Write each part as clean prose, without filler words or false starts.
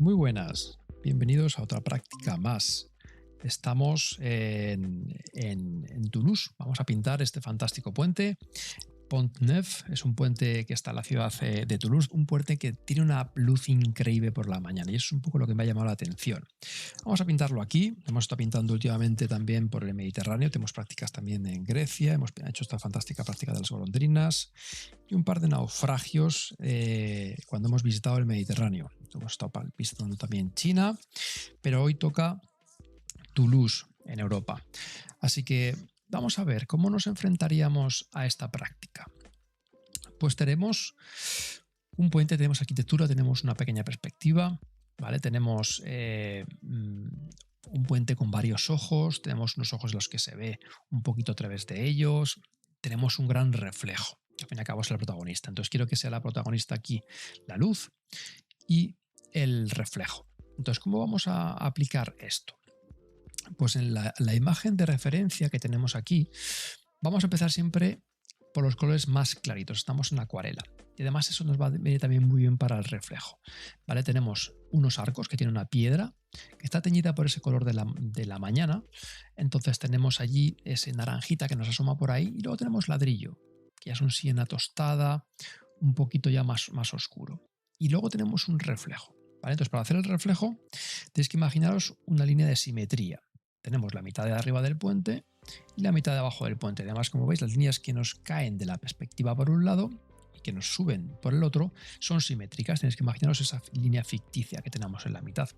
Muy buenas, bienvenidos a otra práctica más. Estamos en Toulouse, vamos a pintar este fantástico puente. Pont Neuf es un puente que está en la ciudad de Toulouse, un puente que tiene una luz increíble por la mañana y eso es un poco lo que me ha llamado la atención. Vamos a pintarlo aquí, hemos estado pintando últimamente también por el Mediterráneo, tenemos prácticas también en Grecia, hemos hecho esta fantástica práctica de las golondrinas y un par de naufragios cuando hemos visitado el Mediterráneo. Hemos estado visitando también China, pero hoy toca Toulouse en Europa. Así que vamos a ver cómo nos enfrentaríamos a esta práctica. Pues tenemos un puente, tenemos arquitectura, tenemos una pequeña perspectiva, ¿vale? Tenemos un puente con varios ojos, tenemos unos ojos en los que se ve un poquito a través de ellos, tenemos un gran reflejo, que al fin y al cabo es el protagonista. Entonces quiero que sea la protagonista aquí la luz y el reflejo. Entonces, ¿cómo vamos a aplicar esto? Pues en la imagen de referencia que tenemos aquí, vamos a empezar siempre por los colores más claritos. Estamos en acuarela. Y además eso nos va a venir también muy bien para el reflejo. ¿Vale? Tenemos unos arcos que tienen una piedra que está teñida por ese color de la mañana. Entonces tenemos allí ese naranjita que nos asoma por ahí. Y luego tenemos ladrillo, que ya es un siena tostada, un poquito ya más oscuro. Y luego tenemos un reflejo. ¿Vale? Entonces para hacer el reflejo tenéis que imaginaros una línea de simetría. Tenemos la mitad de arriba del puente y la mitad de abajo del puente. Además, como veis, las líneas que nos caen de la perspectiva por un lado y que nos suben por el otro son simétricas. Tenéis que imaginaros esa línea ficticia que tenemos en la mitad.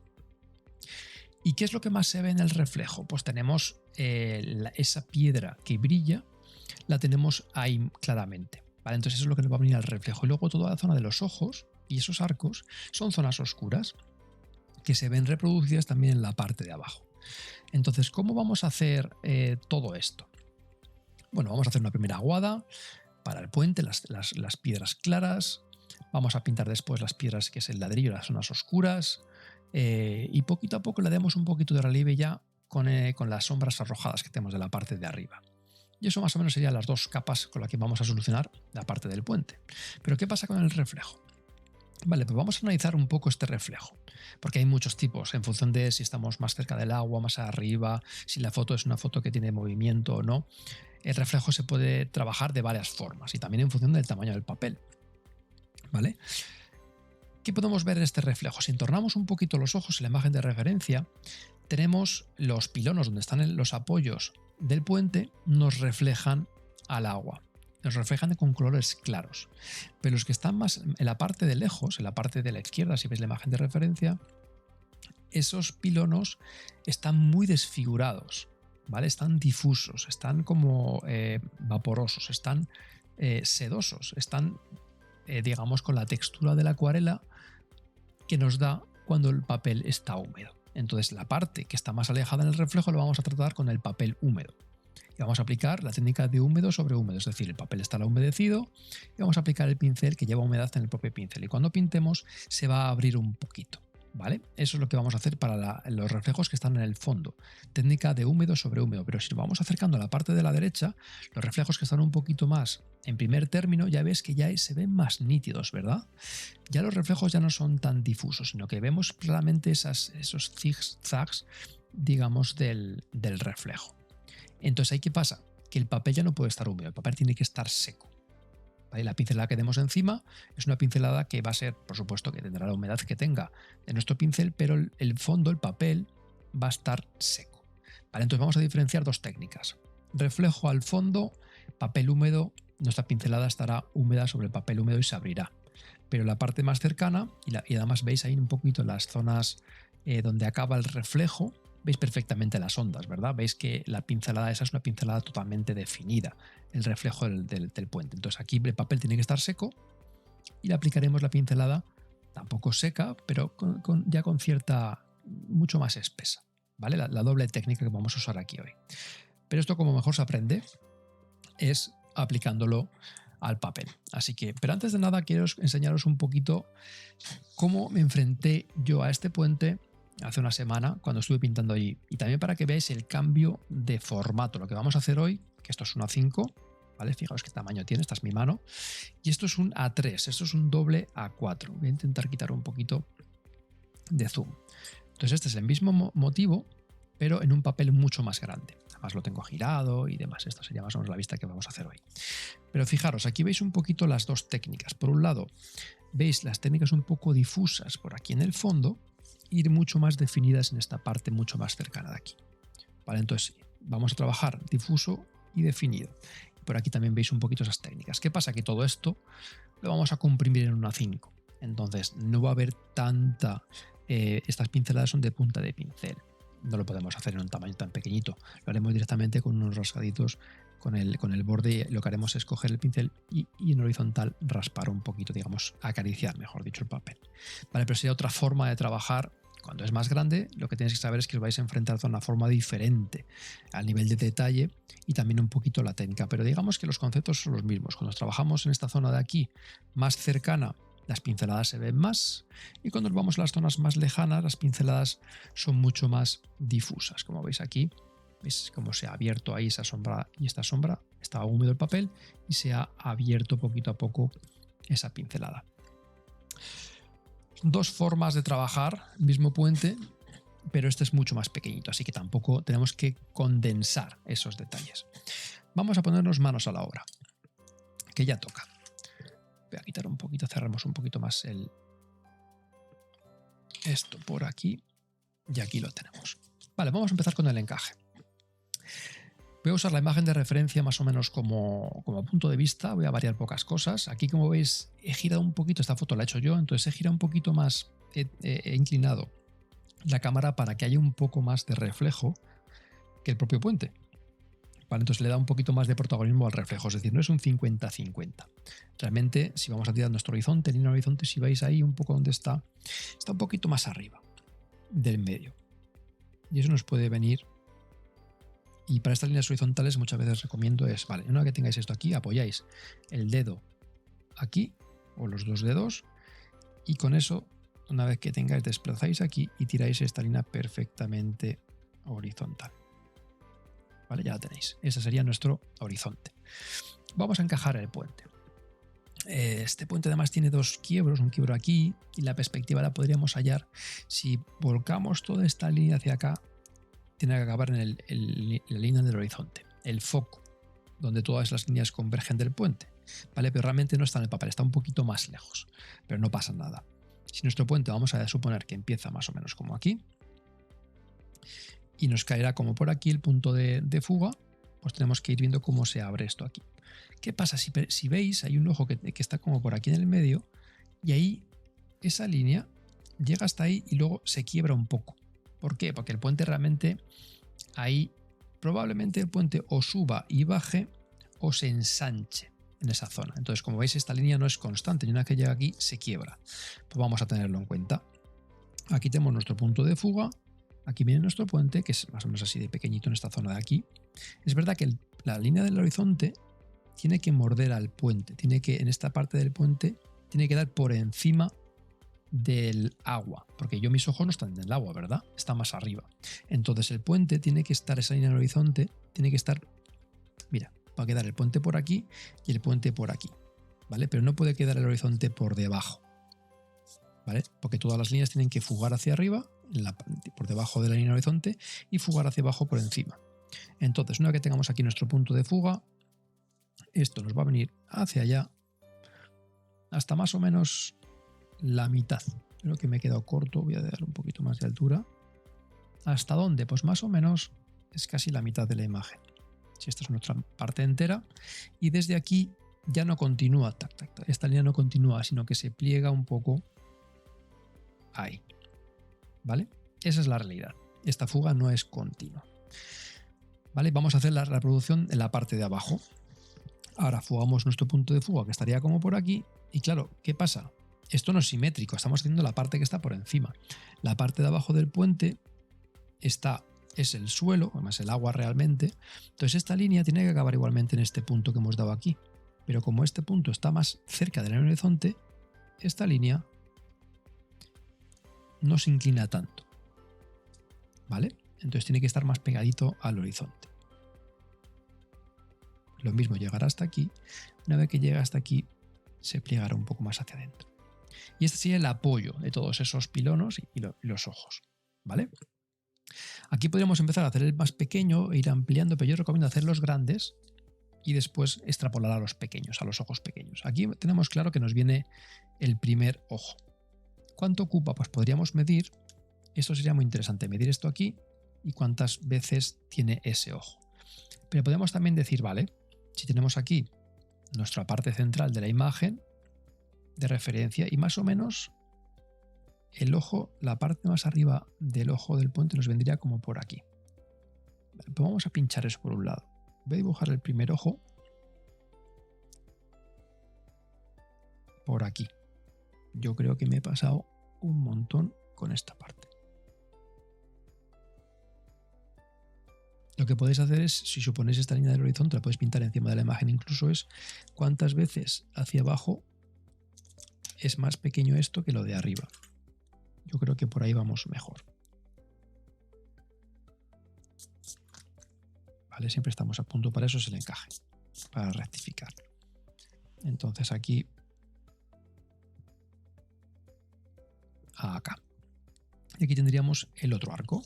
¿Y qué es lo que más se ve en el reflejo? Pues tenemos esa piedra que brilla, la tenemos ahí claramente. ¿Vale? Entonces eso es lo que nos va a venir al reflejo. Y luego toda la zona de los ojos y esos arcos son zonas oscuras que se ven reproducidas también en la parte de abajo. Entonces, ¿cómo vamos a hacer todo esto? Bueno, vamos a hacer una primera aguada para el puente, las piedras claras. Vamos a pintar después las piedras que es el ladrillo, las zonas oscuras. Y poquito a poco le damos un poquito de relieve ya con las sombras arrojadas que tenemos de la parte de arriba. Y eso más o menos serían las dos capas con las que vamos a solucionar la parte del puente. Pero ¿qué pasa con el reflejo? Vale, pues vamos a analizar un poco este reflejo, porque hay muchos tipos, en función de si estamos más cerca del agua, más arriba, si la foto es una foto que tiene movimiento o no. El reflejo se puede trabajar de varias formas y también en función del tamaño del papel. ¿Vale? ¿Qué podemos ver en este reflejo? Si entornamos un poquito los ojos en la imagen de referencia, tenemos los pilonos donde están los apoyos del puente, nos reflejan al agua. Nos reflejan con colores claros. Pero los que están más en la parte de lejos, en la parte de la izquierda, si veis la imagen de referencia, esos pilonos están muy desfigurados, ¿vale? Están difusos, están como vaporosos, están sedosos, están, digamos, con la textura de la acuarela que nos da cuando el papel está húmedo. Entonces la parte que está más alejada en el reflejo lo vamos a tratar con el papel húmedo. Y vamos a aplicar la técnica de húmedo sobre húmedo, es decir, el papel estará humedecido y vamos a aplicar el pincel que lleva humedad en el propio pincel. Y cuando pintemos se va a abrir un poquito, ¿vale? Eso es lo que vamos a hacer para los reflejos que están en el fondo. Técnica de húmedo sobre húmedo, pero si nos vamos acercando a la parte de la derecha, los reflejos que están un poquito más en primer término, ya ves que ya se ven más nítidos, ¿verdad? Ya los reflejos ya no son tan difusos, sino que vemos claramente esos zigzags, digamos, del reflejo. Entonces, ¿ahí qué pasa? Que el papel ya no puede estar húmedo, el papel tiene que estar seco. ¿Vale? La pincelada que demos encima es una pincelada que va a ser, por supuesto, que tendrá la humedad que tenga de nuestro pincel, pero el fondo, el papel, va a estar seco. ¿Vale? Entonces vamos a diferenciar dos técnicas. Reflejo al fondo, papel húmedo, nuestra pincelada estará húmeda sobre el papel húmedo y se abrirá. Pero la parte más cercana, y además veis ahí un poquito las zonas donde acaba el reflejo, veis perfectamente las ondas, ¿verdad? Veis que la pincelada esa es una pincelada totalmente definida, el reflejo del puente. Entonces aquí el papel tiene que estar seco y le aplicaremos la pincelada tampoco seca, pero ya con cierta, mucho más espesa, ¿vale? La doble técnica que vamos a usar aquí hoy. Pero esto como mejor se aprende es aplicándolo al papel. Así que, pero antes de nada quiero enseñaros un poquito cómo me enfrenté yo a este puente hace una semana cuando estuve pintando allí, y también para que veáis el cambio de formato. Lo que vamos a hacer hoy, que esto es un A5, ¿vale? Fijaos qué tamaño tiene, esta es mi mano, y esto es un A3, esto es un doble A4. Voy a intentar quitar un poquito de zoom. Entonces este es el mismo motivo, pero en un papel mucho más grande. Además lo tengo girado y demás. Esta sería más o menos la vista que vamos a hacer hoy. Pero fijaros, aquí veis un poquito las dos técnicas. Por un lado, veis las técnicas un poco difusas por aquí en el fondo, ir mucho más definidas en esta parte mucho más cercana de aquí. ¿Vale? Entonces vamos a trabajar difuso y definido. Por aquí también veis un poquito esas técnicas. ¿Qué pasa? Que todo esto lo vamos a comprimir en una 5. Entonces no va a haber tanta... estas pinceladas son de punta de pincel. No lo podemos hacer en un tamaño tan pequeñito. Lo haremos directamente con unos rasgaditos con el borde. Lo que haremos es coger el pincel y en horizontal raspar un poquito, digamos, acariciar, mejor dicho, el papel. Vale, pero sería otra forma de trabajar. Cuando es más grande, lo que tenéis que saber es que os vais a enfrentar de una forma diferente al nivel de detalle y también un poquito la técnica. Pero digamos que los conceptos son los mismos. Cuando trabajamos en esta zona de aquí, más cercana, las pinceladas se ven más, y cuando nos vamos a las zonas más lejanas, las pinceladas son mucho más difusas. Como veis aquí, veis cómo se ha abierto ahí esa sombra y esta sombra. Estaba húmedo el papel y se ha abierto poquito a poco esa pincelada. Dos formas de trabajar el mismo puente, pero este es mucho más pequeñito, así que tampoco tenemos que condensar esos detalles. Vamos a ponernos manos a la obra, que ya toca. Voy a quitar un poquito, cerramos un poquito más esto por aquí y aquí lo tenemos. Vale, vamos a empezar con el encaje. Voy a usar la imagen de referencia más o menos como punto de vista. Voy a variar pocas cosas. Aquí, como veis, he girado un poquito. Esta foto la he hecho yo, entonces he girado un poquito más, he inclinado la cámara para que haya un poco más de reflejo que el propio puente. Vale, entonces le da un poquito más de protagonismo al reflejo, es decir, no es un 50-50. Realmente, si vamos a tirar nuestro horizonte, línea horizonte, si veis ahí un poco donde está un poquito más arriba del medio. Y eso nos puede venir. Y para estas líneas horizontales muchas veces recomiendo es, vale, una vez que tengáis esto aquí, apoyáis el dedo aquí o los dos dedos y con eso, una vez que tengáis, desplazáis aquí y tiráis esta línea perfectamente horizontal. Vale, ya la tenéis. Ese sería nuestro horizonte. Vamos a encajar el puente. Este puente además tiene dos quiebros, un quiebro aquí y la perspectiva la podríamos hallar si volcamos toda esta línea hacia acá. Tiene que acabar en la línea del horizonte, el foco, donde todas las líneas convergen del puente. ¿Vale? Pero realmente no está en el papel, está un poquito más lejos, pero no pasa nada. Si nuestro puente vamos a suponer que empieza más o menos como aquí y nos caerá como por aquí el punto de fuga, pues tenemos que ir viendo cómo se abre esto aquí. ¿Qué pasa? Si veis, hay un ojo que está como por aquí en el medio y ahí esa línea llega hasta ahí y luego se quiebra un poco. ¿Por qué? Porque el puente realmente ahí probablemente el puente o suba y baje o se ensanche en esa zona. Entonces, como veis, esta línea no es constante y una vez que llega aquí se quiebra. Pues vamos a tenerlo en cuenta. Aquí tenemos nuestro punto de fuga. Aquí viene nuestro puente, que es más o menos así de pequeñito en esta zona de aquí. Es verdad que la línea del horizonte tiene que morder al puente. Tiene que, en esta parte del puente, tiene que dar por encima del agua, porque mis ojos no están en el agua, ¿verdad? Está más arriba. Entonces el puente tiene que estar, esa línea del horizonte, tiene que estar, mira, va a quedar el puente por aquí y el puente por aquí, ¿vale? Pero no puede quedar el horizonte por debajo, ¿vale? Porque todas las líneas tienen que fugar hacia arriba, por debajo de la línea del horizonte, y fugar hacia abajo por encima. Entonces, una vez que tengamos aquí nuestro punto de fuga, esto nos va a venir hacia allá hasta más o menos la mitad. Creo que me he quedado corto, voy a dar un poquito más de altura. ¿Hasta dónde? Pues más o menos es casi la mitad de la imagen. Si esta es nuestra parte entera y desde aquí ya no continúa, esta línea no continúa, sino que se pliega un poco ahí. ¿Vale? Esa es la realidad. Esta fuga no es continua. ¿Vale? Vamos a hacer la reproducción en la parte de abajo. Ahora fugamos nuestro punto de fuga que estaría como por aquí y claro, ¿qué pasa? Esto no es simétrico, estamos haciendo la parte que está por encima. La parte de abajo del puente es el suelo, además el agua realmente. Entonces esta línea tiene que acabar igualmente en este punto que hemos dado aquí. Pero como este punto está más cerca del horizonte, esta línea no se inclina tanto. ¿Vale? Entonces tiene que estar más pegadito al horizonte. Lo mismo llegará hasta aquí. Una vez que llega hasta aquí, se plegará un poco más hacia adentro. Y este sería el apoyo de todos esos pilonos y los ojos, ¿vale? Aquí podríamos empezar a hacer el más pequeño e ir ampliando, pero yo recomiendo hacer los grandes y después extrapolar a los pequeños, a los ojos pequeños. Aquí tenemos claro que nos viene el primer ojo. ¿Cuánto ocupa? Pues podríamos medir, esto sería muy interesante, medir esto aquí y cuántas veces tiene ese ojo. Pero podemos también decir, vale, si tenemos aquí nuestra parte central de la imagen de referencia y más o menos el ojo, la parte más arriba del ojo del puente nos vendría como por aquí. Pues vamos a pinchar eso por un lado. Voy a dibujar el primer ojo por aquí. Yo creo que me he pasado un montón con esta parte. Lo que podéis hacer es, si suponéis esta línea del horizonte, la podéis pintar encima de la imagen, incluso es cuántas veces hacia abajo es más pequeño esto que lo de arriba. Yo creo que por ahí vamos mejor. ¿Vale? Siempre estamos a punto, para eso es el encaje, para rectificar. Entonces aquí a acá. Y aquí tendríamos el otro arco,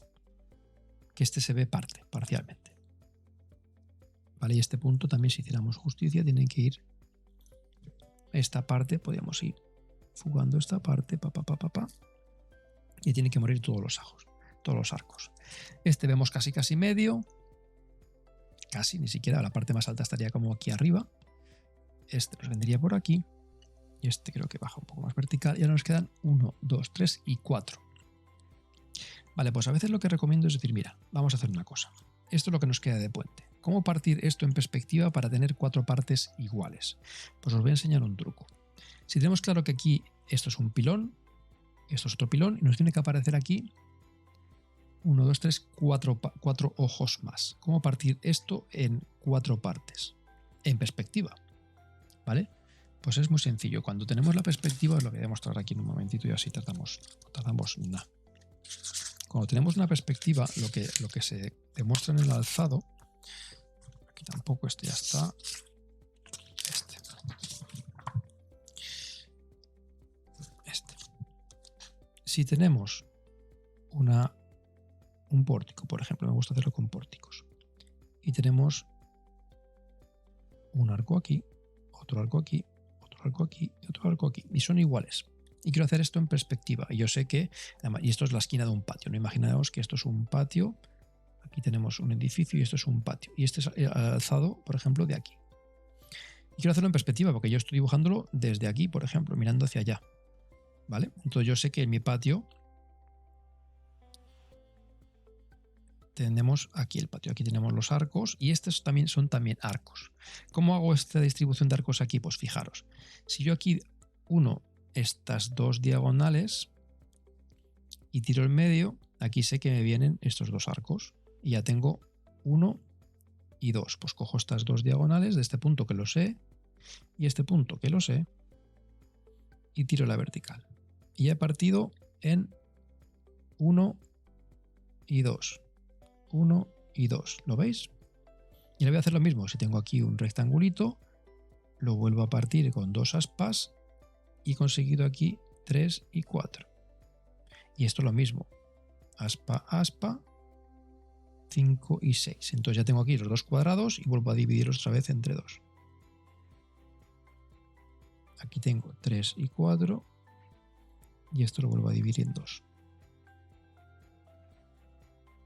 que este se ve parcialmente. ¿Vale? Y este punto también, si hiciéramos justicia, tiene que ir esta parte, podríamos ir fugando esta parte, y tiene que morir todos los arcos. Este vemos casi medio, casi, ni siquiera, la parte más alta estaría como aquí arriba. Este nos vendría por aquí. Y este creo que baja un poco más vertical. Y ahora nos quedan 1, 2, 3 y 4. Vale, pues a veces lo que recomiendo es decir, mira, vamos a hacer una cosa. Esto es lo que nos queda de puente. ¿Cómo partir esto en perspectiva para tener 4 partes iguales? Pues os voy a enseñar un truco. Si tenemos claro que aquí esto es un pilón, esto es otro pilón, y nos tiene que aparecer aquí 1, 2, 3, 4 ojos más. ¿Cómo partir esto en 4 partes? En perspectiva, ¿vale? Pues es muy sencillo. Cuando tenemos la perspectiva, os lo voy a demostrar aquí en un momentito y así tardamos nada. Cuando tenemos una perspectiva, lo que se demuestra en el alzado, aquí tampoco, este ya está, este. Si tenemos un pórtico, por ejemplo, me gusta hacerlo con pórticos, y tenemos un arco aquí, otro arco aquí, otro arco aquí y otro arco aquí, y son iguales. Y quiero hacer esto en perspectiva. Y yo sé que, y esto es la esquina de un patio, no imaginaos que esto es un patio, aquí tenemos un edificio y esto es un patio. Y este es el alzado, por ejemplo, de aquí. Y quiero hacerlo en perspectiva porque yo estoy dibujándolo desde aquí, por ejemplo, mirando hacia allá. ¿Vale? Entonces yo sé que en mi patio tenemos aquí el patio, aquí tenemos los arcos y estos también son arcos. ¿Cómo hago esta distribución de arcos aquí? Pues fijaros, si yo aquí uno estas dos diagonales y tiro el medio, aquí sé que me vienen estos dos arcos y ya tengo 1 y 2. Pues cojo estas dos diagonales de este punto que lo sé y este punto que lo sé y tiro la vertical. Y ya he partido en 1 y 2. 1 y 2. ¿Lo veis? Y le voy a hacer lo mismo. Si tengo aquí un rectangulito, lo vuelvo a partir con 2 aspas y he conseguido aquí 3 y 4. Y esto es lo mismo. Aspa, aspa, 5 y 6. Entonces ya tengo aquí los dos cuadrados y vuelvo a dividirlos otra vez entre 2. Aquí tengo 3 y 4 y esto lo vuelvo a dividir en 2.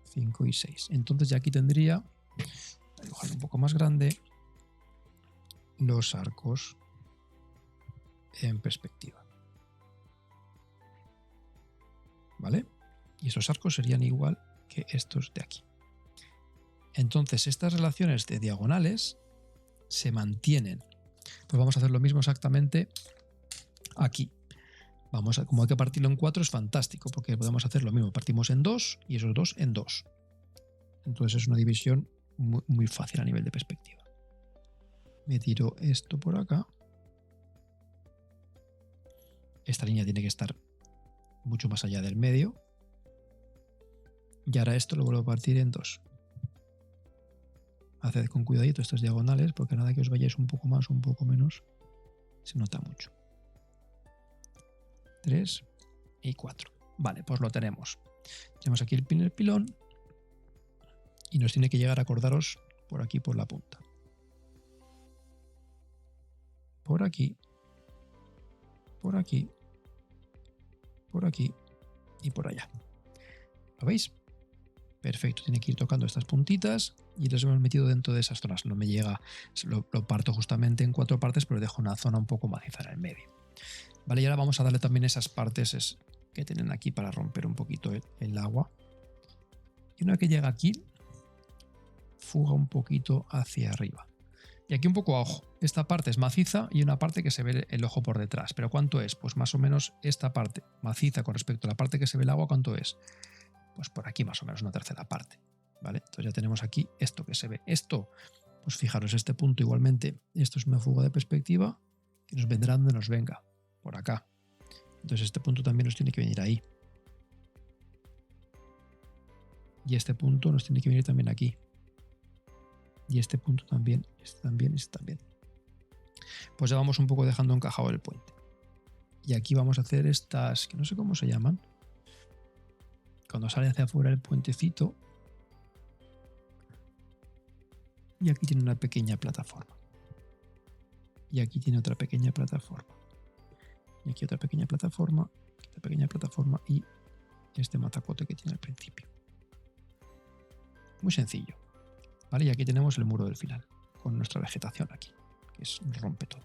5 y 6. Entonces ya aquí tendría, voy a dibujar un poco más grande, los arcos en perspectiva. ¿Vale? Y esos arcos serían igual que estos de aquí. Entonces estas relaciones de diagonales se mantienen. Pues vamos a hacer lo mismo exactamente aquí. Como hay que partirlo en 4 es fantástico porque podemos hacer lo mismo. Partimos en 2 y esos 2 en 2. Entonces es una división muy, muy fácil a nivel de perspectiva. Me tiro esto por acá. Esta línea tiene que estar mucho más allá del medio. Y ahora esto lo vuelvo a partir en 2. Haced con cuidadito estas diagonales porque nada que os vayáis un poco más o un poco menos se nota mucho. 3 y 4. Vale, pues lo tenemos. Tenemos aquí el primer pilón y nos tiene que llegar, acordaros, por aquí por la punta. Por aquí, por aquí, por aquí y por allá. ¿Lo veis? Perfecto, tiene que ir tocando estas puntitas y los hemos metido dentro de esas zonas. No me llega, lo parto justamente en 4 partes, pero dejo una zona un poco maciza en el medio. Vale, y ahora vamos a darle también esas partes que tienen aquí para romper un poquito el agua. Y una vez que llega aquí, fuga un poquito hacia arriba. Y aquí un poco a ojo. Esta parte es maciza y una parte que se ve el ojo por detrás. ¿Pero cuánto es? Pues más o menos esta parte maciza con respecto a la parte que se ve el agua, ¿cuánto es? Pues por aquí más o menos una tercera parte. ¿Vale? Entonces ya tenemos aquí esto que se ve. Esto, pues fijaros, este punto igualmente, esto es una fuga de perspectiva que nos vendrá donde nos venga, por acá. Entonces este punto también nos tiene que venir ahí. Y este punto nos tiene que venir también aquí. Y este punto también, este también, este también. Pues ya vamos un poco dejando encajado el puente. Y aquí vamos a hacer estas, que no sé cómo se llaman. Cuando sale hacia afuera el puentecito. Y aquí tiene una pequeña plataforma. Y aquí tiene otra pequeña plataforma. Y aquí otra pequeña plataforma. Esta pequeña plataforma y este matacote que tiene al principio. Muy sencillo. ¿Vale? Y aquí tenemos el muro del final. Con nuestra vegetación aquí. Que rompe todo.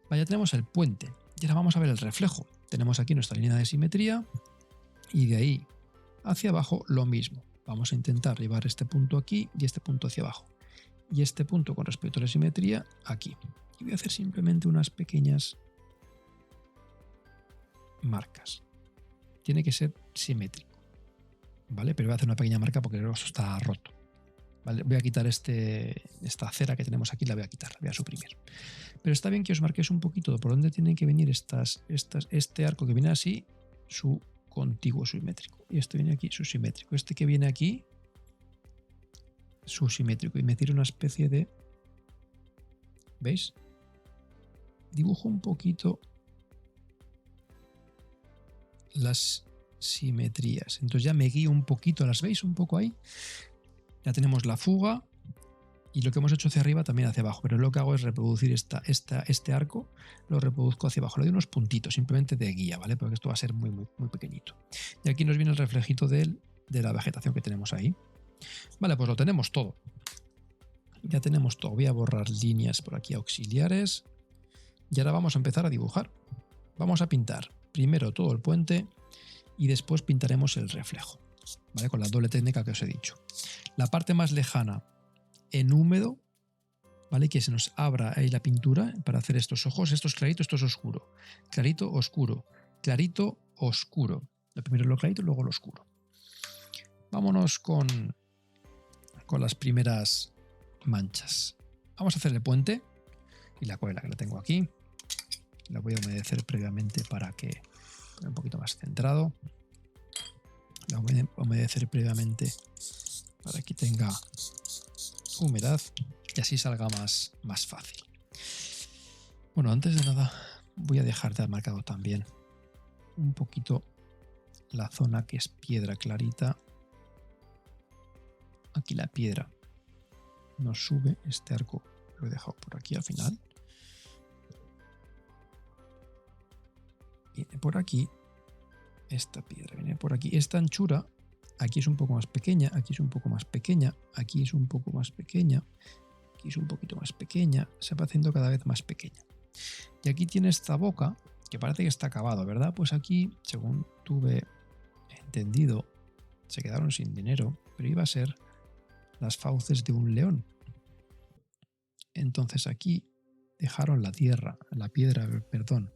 Vale, ya tenemos el puente. Y ahora vamos a ver el reflejo. Tenemos aquí nuestra línea de simetría. Y de ahí hacia abajo lo mismo. Vamos a intentar llevar este punto aquí y este punto hacia abajo. Y este punto con respecto a la simetría aquí. Y voy a hacer simplemente unas pequeñas marcas. Tiene que ser simétrico. ¿Vale? Pero voy a hacer una pequeña marca porque creo que eso está roto. ¿Vale? Voy a quitar esta cera que tenemos aquí, la voy a quitar, la voy a suprimir. Pero está bien que os marquéis un poquito por dónde tienen que venir este arco que viene así, su contiguo simétrico. Y este viene aquí, su simétrico. Este que viene aquí, su simétrico. Y me tiro una especie de... ¿Veis? Dibujo un poquito las simetrías. Entonces ya me guío un poquito, ¿las veis un poco ahí? Ya tenemos la fuga y lo que hemos hecho hacia arriba también hacia abajo, pero lo que hago es reproducir este arco, lo reproduzco hacia abajo, le doy unos puntitos simplemente de guía, ¿vale? Porque esto va a ser muy, muy, muy pequeñito. Y aquí nos viene el reflejito de la vegetación que tenemos ahí. Vale, pues lo tenemos todo. Ya tenemos todo. Voy a borrar líneas por aquí auxiliares y ahora vamos a empezar a dibujar. Vamos a pintar primero todo el puente y después pintaremos el reflejo, ¿vale? Con la doble técnica que os he dicho. La parte más lejana en húmedo, ¿vale? Que se nos abra ahí la pintura para hacer estos ojos. Esto es clarito, esto es oscuro. Clarito, oscuro. Clarito, oscuro. Lo primero lo clarito y luego lo oscuro. Vámonos con las primeras manchas. Vamos a hacer el puente y la cuerda que la tengo aquí. La voy a humedecer previamente para que esté un poquito más centrado. La voy a humedecer previamente para que tenga humedad y así salga más fácil. Bueno, antes de nada voy a dejar de marcado también un poquito la zona que es piedra clarita. Aquí la piedra nos sube, este arco lo he dejado por aquí al final. Viene por aquí, esta piedra viene por aquí. Esta anchura aquí es un poco más pequeña, aquí es un poco más pequeña, aquí es un poco más pequeña, aquí es un poquito más pequeña, se va haciendo cada vez más pequeña. Y aquí tiene esta boca, que parece que está acabado, ¿verdad? Pues aquí, según tuve entendido, se quedaron sin dinero, pero iba a ser las fauces de un león. Entonces aquí dejaron la piedra, perdón,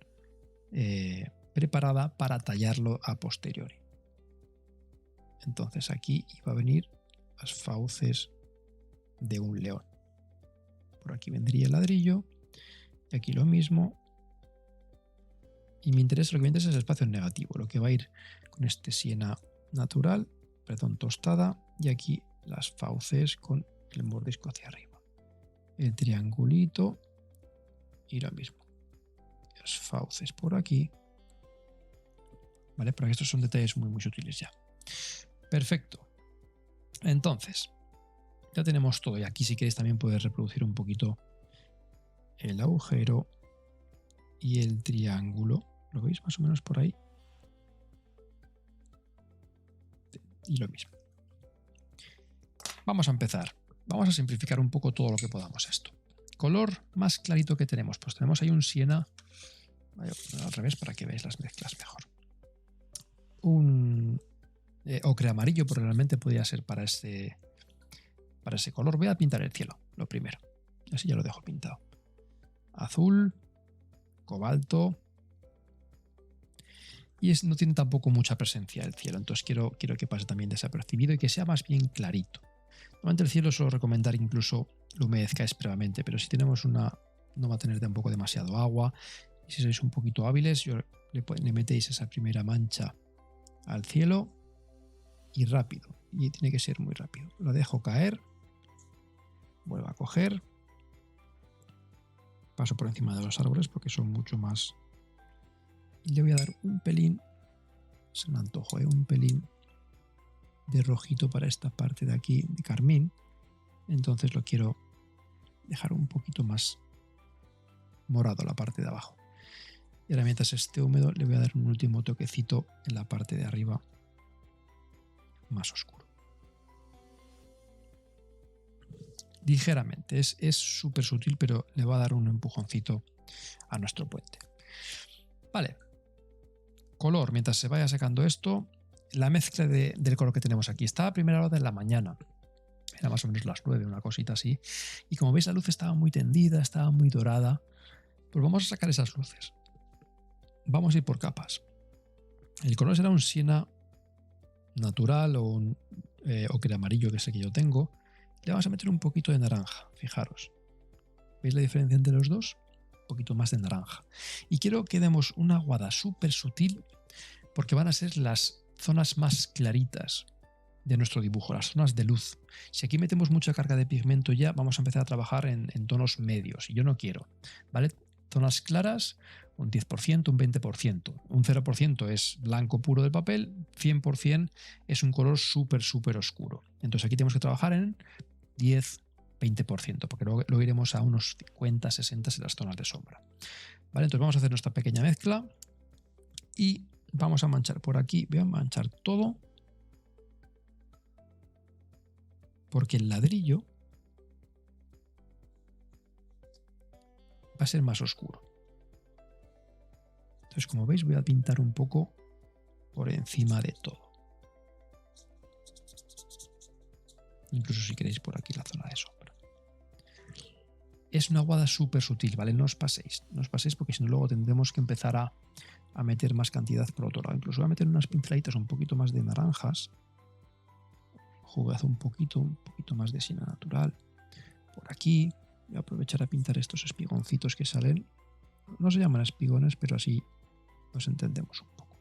preparada para tallarlo a posteriori. Entonces aquí iba a venir las fauces de un león. Por aquí vendría el ladrillo y aquí lo mismo. Y lo que me interesa es el espacio negativo, lo que va a ir con este siena natural, perdón, tostada, y aquí las fauces con el mordisco hacia arriba. El triangulito y lo mismo. Las fauces por aquí ¿vale? Porque estos son detalles muy, muy sutiles ya. Perfecto. Entonces, ya tenemos todo. Y aquí si queréis también puedes reproducir un poquito el agujero y el triángulo. ¿Lo veis más o menos por ahí? Y lo mismo. Vamos a empezar. Vamos a simplificar un poco todo lo que podamos esto. Color más clarito que tenemos. Pues tenemos ahí un siena. Voy a poner al revés para que veáis las mezclas mejor. Un ocre amarillo probablemente podría ser para ese color. Voy a pintar el cielo, lo primero. Así ya lo dejo pintado. Azul, cobalto. Y no tiene tampoco mucha presencia el cielo, entonces quiero que pase también desapercibido y que sea más bien clarito. Normalmente el cielo suelo recomendar incluso lo humedezcáis previamente, pero si tenemos no va a tener tampoco demasiado agua. Y si sois un poquito hábiles, le metéis esa primera mancha al cielo y rápido. Y tiene que ser muy rápido. Lo dejo caer, vuelvo a coger, paso por encima de los árboles porque son mucho más. Y le voy a dar un pelín, se me antojo, un pelín de rojito para esta parte de aquí, de carmín. Entonces lo quiero dejar un poquito más morado la parte de abajo. Y ahora mientras esté húmedo le voy a dar un último toquecito en la parte de arriba más oscuro. Ligeramente, es súper sutil, pero le va a dar un empujoncito a nuestro puente. Vale. Color, mientras se vaya secando esto, la mezcla del color que tenemos aquí. Está a primera hora de la mañana. Era más o menos las 9, una cosita así. Y como veis la luz estaba muy tendida, estaba muy dorada. Pues vamos a sacar esas luces. Vamos a ir por capas. El color será un siena natural o un ocre amarillo, que es el que yo tengo. Le vamos a meter un poquito de naranja, fijaros. ¿Veis la diferencia entre los dos? Un poquito más de naranja. Y quiero que demos una aguada súper sutil porque van a ser las zonas más claritas de nuestro dibujo, las zonas de luz. Si aquí metemos mucha carga de pigmento ya, vamos a empezar a trabajar en tonos medios y yo no quiero, ¿vale? Zonas claras, un 10%, un 20%. Un 0% es blanco puro del papel, 100% es un color súper, súper oscuro. Entonces aquí tenemos que trabajar en 10, 20%, porque luego iremos a unos 50, 60 en las zonas de sombra. ¿Vale? Entonces vamos a hacer nuestra pequeña mezcla y vamos a manchar por aquí. Voy a manchar todo porque el ladrillo va a ser más oscuro. Entonces, como veis, voy a pintar un poco por encima de todo. Incluso si queréis por aquí la zona de sombra. Es una aguada súper sutil, ¿vale? No os paséis. No os paséis porque si no luego tendremos que empezar a meter más cantidad por otro lado. Incluso voy a meter unas pinceladitas un poquito más de naranjas. Jugad un poquito más de siena natural. Por aquí. Voy a aprovechar a pintar estos espigoncitos que salen. No se llaman espigones, pero así nos entendemos un poco.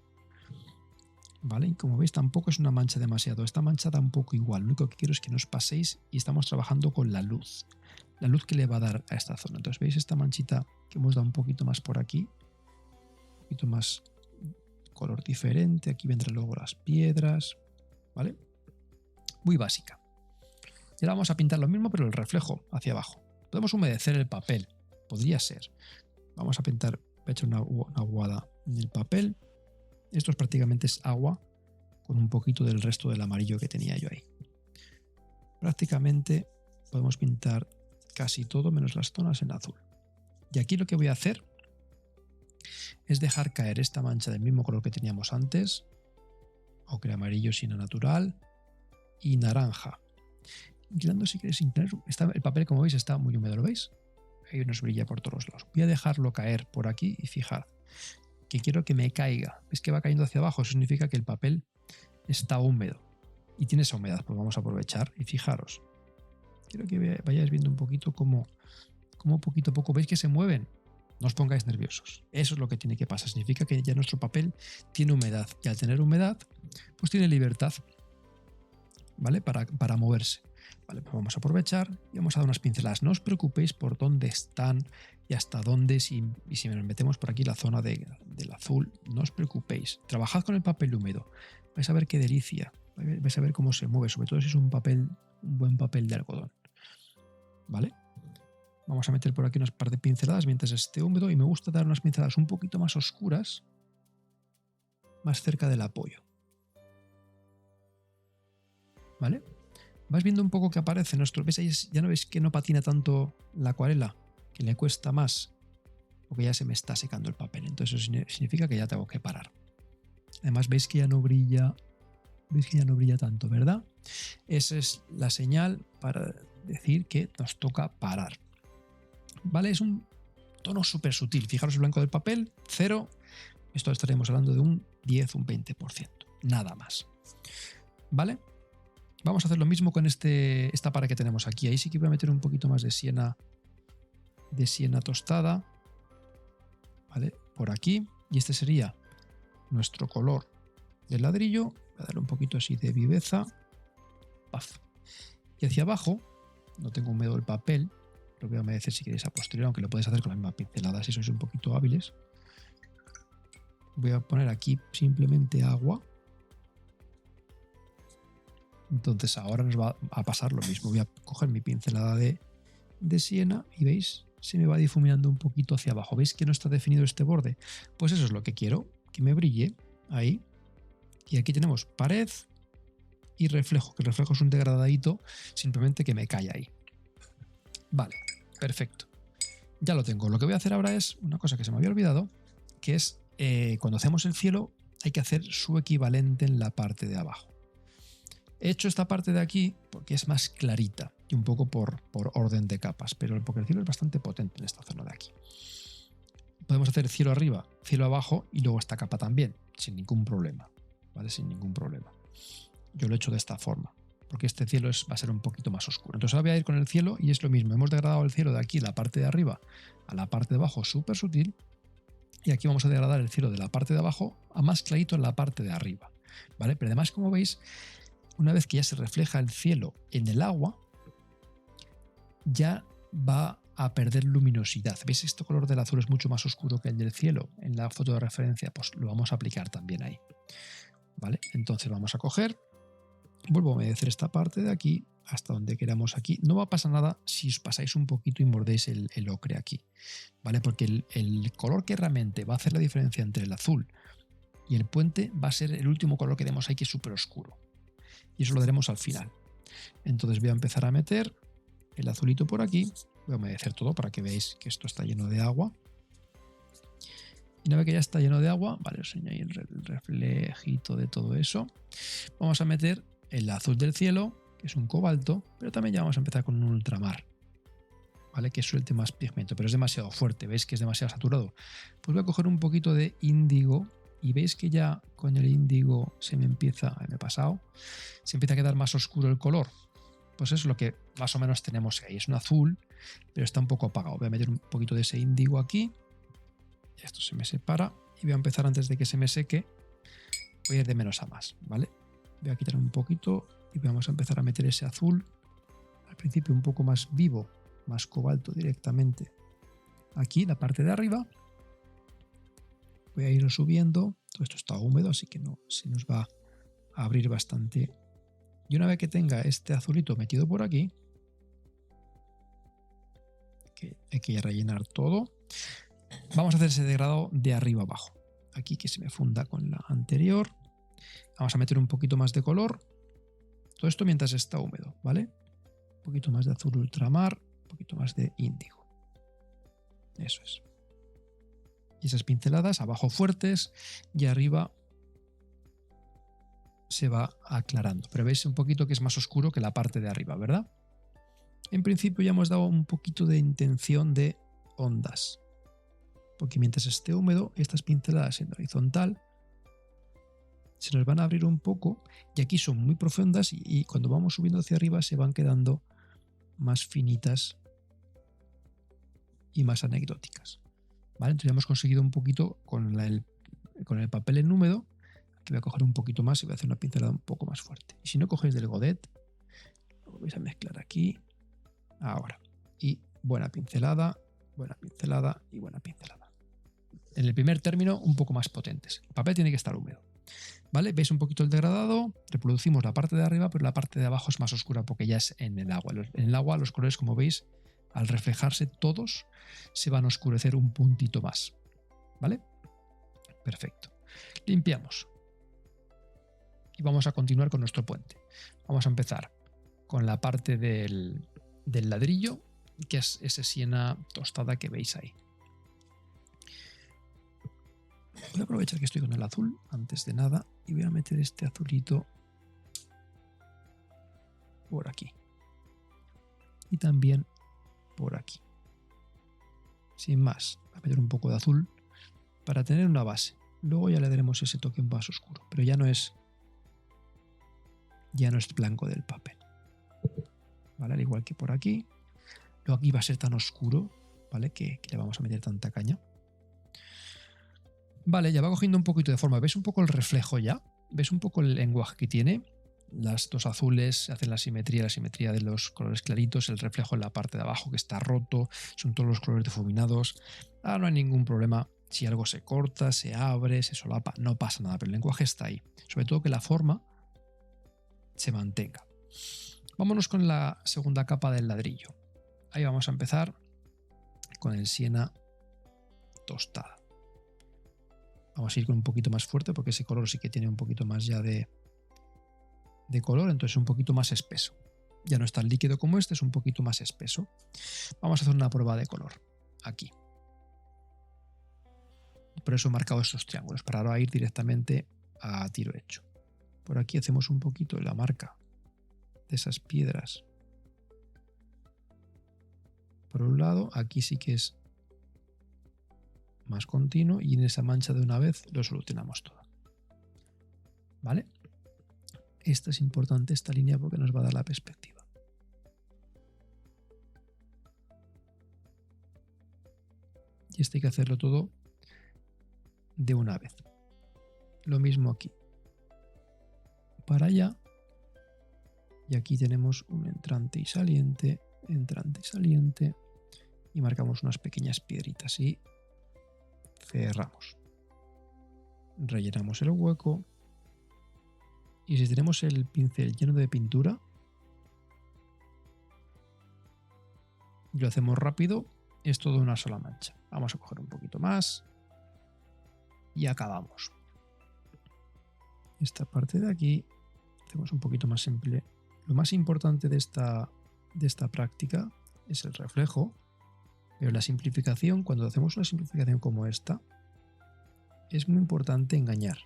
¿Vale? Y como veis tampoco es una mancha demasiado. Esta mancha da un poco igual. Lo único que quiero es que no os paséis y estamos trabajando con la luz. La luz que le va a dar a esta zona. Entonces veis esta manchita que hemos dado un poquito más por aquí. Un poquito más color diferente. Aquí vendrán luego las piedras. ¿Vale? Muy básica. Y ahora vamos a pintar lo mismo pero el reflejo hacia abajo. Podemos humedecer el papel. Podría ser. Vamos a pintar. Voy a echar una aguada en el papel. Esto es prácticamente agua con un poquito del resto del amarillo que tenía yo ahí. Prácticamente podemos pintar casi todo menos las zonas en azul. Y aquí lo que voy a hacer es dejar caer esta mancha del mismo color que teníamos antes. Ocre amarillo, siena natural y naranja. Inclinando, si queréis inclinar, el papel, como veis, está muy húmedo, ¿lo veis? Ahí nos brilla por todos lados. Voy a dejarlo caer por aquí y fijar que quiero que me caiga. ¿Ves que va cayendo hacia abajo? Eso significa que el papel está húmedo y tiene esa humedad. Pues vamos a aprovechar y fijaros. Quiero que vayáis viendo un poquito cómo poquito a poco veis que se mueven. No os pongáis nerviosos. Eso es lo que tiene que pasar. Significa que ya nuestro papel tiene humedad y al tener humedad, pues tiene libertad, ¿vale? Para moverse. Vale, pues vamos a aprovechar y vamos a dar unas pinceladas. No os preocupéis por dónde están y hasta dónde, y si nos metemos por aquí la zona de del azul, no os preocupéis. Trabajad con el papel húmedo. Vais a ver qué delicia. Vais a ver cómo se mueve, sobre todo si es un buen papel de algodón. ¿Vale? Vamos a meter por aquí unas par de pinceladas mientras esté húmedo y me gusta dar unas pinceladas un poquito más oscuras, más cerca del apoyo. ¿Vale? Vais viendo un poco que aparece nuestro... ¿Ves ahí? Ya no veis que no patina tanto la acuarela, que le cuesta más, porque ya se me está secando el papel. Entonces eso significa que ya tengo que parar. Además veis que ya no brilla, veis que ya no brilla tanto, ¿verdad? Esa es la señal para decir que nos toca parar. ¿Vale? Es un tono súper sutil. Fijaros el blanco del papel, 0. Esto estaríamos hablando de un 10, un 20%. Nada más. ¿Vale? Vamos a hacer lo mismo con esta para que tenemos aquí. Ahí sí que voy a meter un poquito más de siena tostada. ¿Vale? Por aquí. Y este sería nuestro color del ladrillo. Voy a darle un poquito así de viveza. Paf. Y hacia abajo, no tengo húmedo el papel, lo voy a humedecer si queréis a posteriori, aunque lo podéis hacer con la misma pincelada si sois un poquito hábiles. Voy a poner aquí simplemente agua. Entonces ahora nos va a pasar lo mismo. Voy a coger mi pincelada de siena y veis, se me va difuminando un poquito hacia abajo. ¿Veis que no está definido este borde? Pues eso es lo que quiero, que me brille ahí. Y aquí tenemos pared y reflejo, que el reflejo es un degradadito, simplemente que me cae ahí. Vale, perfecto. Ya lo tengo. Lo que voy a hacer ahora es una cosa que se me había olvidado, que es cuando hacemos el cielo hay que hacer su equivalente en la parte de abajo. He hecho esta parte de aquí porque es más clarita y un poco por orden de capas, pero porque el cielo es bastante potente en esta zona de aquí. Podemos hacer cielo arriba, cielo abajo y luego esta capa también, sin ningún problema, ¿vale? Sin ningún problema. Yo lo he hecho de esta forma, porque este cielo va a ser un poquito más oscuro. Entonces ahora voy a ir con el cielo y es lo mismo. Hemos degradado el cielo de aquí, la parte de arriba, a la parte de abajo súper sutil. Y aquí vamos a degradar el cielo de la parte de abajo a más clarito en la parte de arriba, ¿vale? Pero además, como veis, una vez que ya se refleja el cielo en el agua, ya va a perder luminosidad. ¿Veis? Este color del azul es mucho más oscuro que el del cielo en la foto de referencia, pues lo vamos a aplicar también ahí, ¿vale? Entonces vamos a coger, vuelvo a humedecer esta parte de aquí hasta donde queramos aquí. No va a pasar nada si os pasáis un poquito y mordéis el ocre aquí, ¿vale? Porque el color que realmente va a hacer la diferencia entre el azul y el puente va a ser el último color que demos ahí, que es súper oscuro. Y eso lo daremos al final. Entonces voy a empezar a meter el azulito por aquí. Voy a humedecer todo para que veáis que esto está lleno de agua. Y una vez que ya está lleno de agua, vale, os enseño ahí el reflejito de todo eso. Vamos a meter el azul del cielo, que es un cobalto, pero también ya vamos a empezar con un ultramar, ¿vale? Que suelte más pigmento, pero es demasiado fuerte, ¿veis que es demasiado saturado? Pues voy a coger un poquito de índigo y veis que ya con el índigo se me empieza a quedar más oscuro el color. Pues eso es lo que más o menos tenemos ahí. Es un azul, pero está un poco apagado. Voy a meter un poquito de ese índigo aquí. Esto se me separa y voy a empezar antes de que se me seque. Voy a ir de menos a más, ¿vale? Voy a quitar un poquito y vamos a empezar a meter ese azul. Al principio un poco más vivo, más cobalto directamente. Aquí, la parte de arriba. Voy a irlo subiendo. Todo esto está húmedo, así que no se nos va a abrir bastante. Y una vez que tenga este azulito metido por aquí, que hay que rellenar todo, vamos a hacer ese degradado de arriba abajo. Aquí que se me funda con la anterior. Vamos a meter un poquito más de color. Todo esto mientras está húmedo, ¿vale? Un poquito más de azul ultramar, un poquito más de índigo. Eso es. Y esas pinceladas abajo fuertes y arriba se va aclarando. Pero veis un poquito que es más oscuro que la parte de arriba, ¿verdad? En principio ya hemos dado un poquito de intención de ondas. Porque mientras esté húmedo, estas pinceladas en horizontal se nos van a abrir un poco y aquí son muy profundas y cuando vamos subiendo hacia arriba se van quedando más finitas y más anecdóticas. ¿Vale? Entonces ya hemos conseguido un poquito con el papel en húmedo. Aquí voy a coger un poquito más y voy a hacer una pincelada un poco más fuerte. Y si no cogéis del godet, lo vais a mezclar aquí, ahora. Y buena pincelada y buena pincelada. en el primer término un poco más potentes. El papel tiene que estar húmedo. ¿Vale? ¿Veis un poquito el degradado? Reproducimos la parte de arriba, pero la parte de abajo es más oscura porque ya es en el agua. En el agua los colores, como veis, al reflejarse todos, se van a oscurecer un puntito más. ¿Vale? Perfecto. Limpiamos. Y vamos a continuar con nuestro puente. Vamos a empezar con la parte del ladrillo, que es esa siena tostada que veis ahí. Voy a aprovechar que estoy con el azul antes de nada y voy a meter este azulito por aquí. Y también por aquí. Sin más, voy a meter un poco de azul para tener una base. Luego ya le daremos ese toque más oscuro, pero ya no es blanco del papel. ¿Vale? Al igual que por aquí. Luego aquí va a ser tan oscuro, ¿vale? Que le vamos a meter tanta caña. Vale, ya va cogiendo un poquito de forma. ¿Ves un poco el reflejo ya? ¿Ves un poco el lenguaje que tiene? Las dos azules hacen la simetría de los colores claritos, el reflejo en la parte de abajo que está roto, son todos los colores difuminados. Ah, no hay ningún problema. Si algo se corta, se abre, se solapa, no pasa nada, pero el lenguaje está ahí. Sobre todo que la forma se mantenga. Vámonos con la segunda capa del ladrillo. Ahí vamos a empezar con el siena tostada. Vamos a ir con un poquito más fuerte porque ese color sí que tiene un poquito más ya de color, entonces un poquito más espeso. Ya no es tan líquido como este, es un poquito más espeso. Vamos a hacer una prueba de color aquí. Por eso he marcado estos triángulos, para ahora ir directamente a tiro hecho. Por aquí hacemos un poquito la marca de esas piedras. Por un lado, aquí sí que es más continuo y en esa mancha de una vez lo solucionamos todo. ¿Vale? Esta es importante, esta línea, porque nos va a dar la perspectiva. Y este hay que hacerlo todo de una vez. Lo mismo aquí. Para allá. Y aquí tenemos un entrante y saliente, y marcamos unas pequeñas piedritas y cerramos. Rellenamos el hueco. Y si tenemos el pincel lleno de pintura, y lo hacemos rápido, es todo una sola mancha. Vamos a coger un poquito más y acabamos. Esta parte de aquí hacemos un poquito más simple. Lo más importante de esta práctica es el reflejo, pero la simplificación, cuando hacemos una simplificación como esta, es muy importante engañar.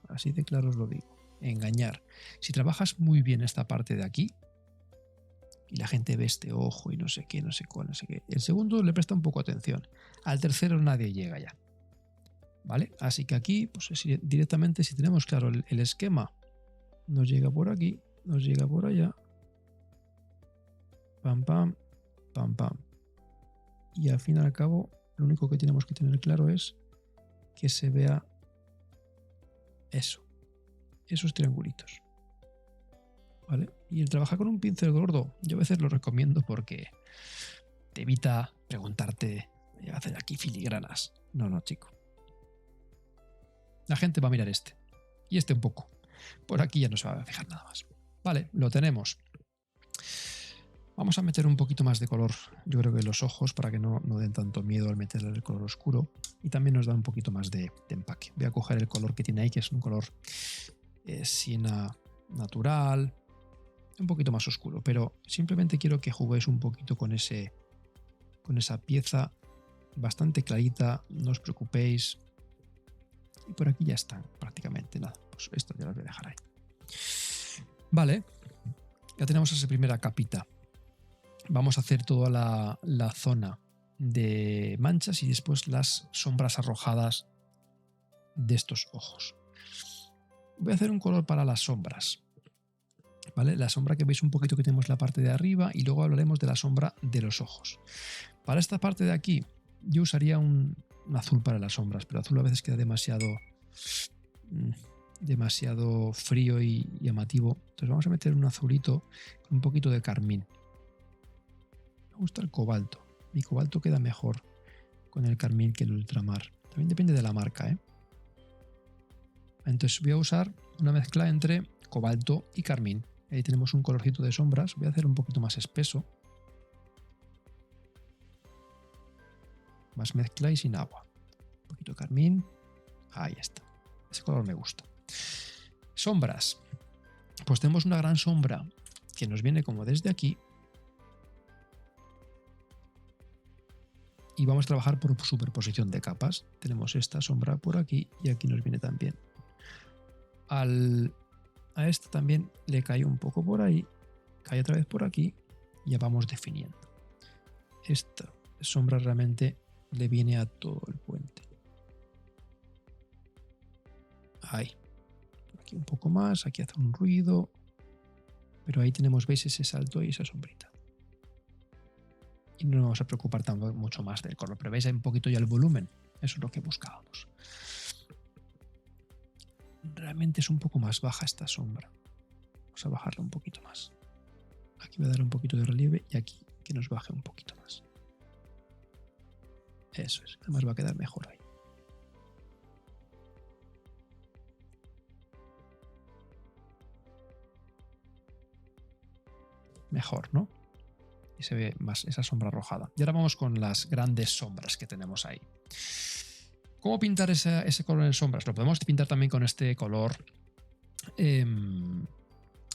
Así de claro os lo digo. Engañar. Si trabajas muy bien esta parte de aquí y la gente ve este ojo y no sé qué, no sé cuál, no sé qué, el segundo le presta un poco atención. Al tercero nadie llega ya. ¿Vale? Así que aquí, pues directamente, si tenemos claro el esquema, nos llega por aquí, nos llega por allá. Pam, pam, pam, pam. Y al fin y al cabo, lo único que tenemos que tener claro es que se vea eso, esos triangulitos. ¿Vale? Y el trabajar con un pincel gordo, yo a veces lo recomiendo porque te evita preguntarte, voy a hacer aquí filigranas. No, no, chico. La gente va a mirar este. Y este un poco. Por aquí ya no se va a fijar nada más. Vale, lo tenemos. Vamos a meter un poquito más de color, yo creo que los ojos, para que no den tanto miedo al meterle el color oscuro. Y también nos da un poquito más de empaque. Voy a coger el color que tiene ahí, que es un color siena natural, un poquito más oscuro, pero simplemente quiero que juguéis un poquito con esa pieza bastante clarita, no os preocupéis. Y por aquí ya están prácticamente nada. Pues esto ya lo voy a dejar ahí. Vale, ya tenemos esa primera capita. Vamos a hacer toda la zona de manchas y después las sombras arrojadas de estos ojos. Voy a hacer un color para las sombras. ¿Vale? La sombra que veis un poquito que tenemos la parte de arriba y luego hablaremos de la sombra de los ojos. Para esta parte de aquí yo usaría un azul para las sombras, pero azul a veces queda demasiado frío y llamativo. Entonces vamos a meter un azulito con un poquito de carmín. Me gusta el cobalto. Mi cobalto queda mejor con el carmín que el ultramar. También depende de la marca, ¿eh? Entonces voy a usar una mezcla entre cobalto y carmín. Ahí tenemos un colorcito de sombras. Voy a hacer un poquito más espeso. Más mezcla y sin agua. Un poquito de carmín. Ahí está. Ese color me gusta. Sombras. Pues tenemos una gran sombra que nos viene como desde aquí. Y vamos a trabajar por superposición de capas. Tenemos esta sombra por aquí y aquí nos viene también. A esta también le cae un poco por ahí, cae otra vez por aquí y ya vamos definiendo. Esta sombra realmente le viene a todo el puente. Ahí. Aquí un poco más, aquí hace un ruido, pero ahí tenemos, ¿veis ese salto y esa sombrita? Y no nos vamos a preocupar tampoco mucho más del color, pero veis ahí un poquito ya el volumen, eso es lo que buscábamos. Realmente es un poco más baja esta sombra. Vamos a bajarla un poquito más. Aquí voy a dar un poquito de relieve y aquí que nos baje un poquito más. Eso es, además va a quedar mejor ahí. Mejor, ¿no? Y se ve más esa sombra rojada. Y ahora vamos con las grandes sombras que tenemos ahí. ¿Cómo pintar ese color en sombras? Lo podemos pintar también con este color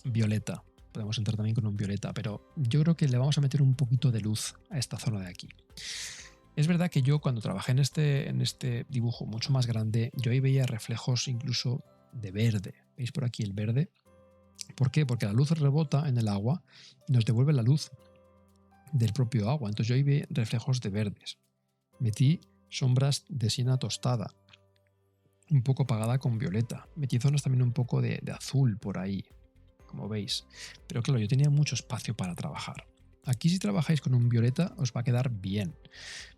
violeta. Podemos entrar también con un violeta, pero yo creo que le vamos a meter un poquito de luz a esta zona de aquí. Es verdad que yo cuando trabajé en este dibujo mucho más grande, yo ahí veía reflejos incluso de verde. ¿Veis por aquí el verde? ¿Por qué? Porque la luz rebota en el agua y nos devuelve la luz del propio agua. Entonces yo ahí vi reflejos de verdes. Metí sombras de siena tostada, un poco apagada con violeta. Metí zonas también un poco de azul por ahí, como veis. Pero claro, yo tenía mucho espacio para trabajar. Aquí si trabajáis con un violeta os va a quedar bien,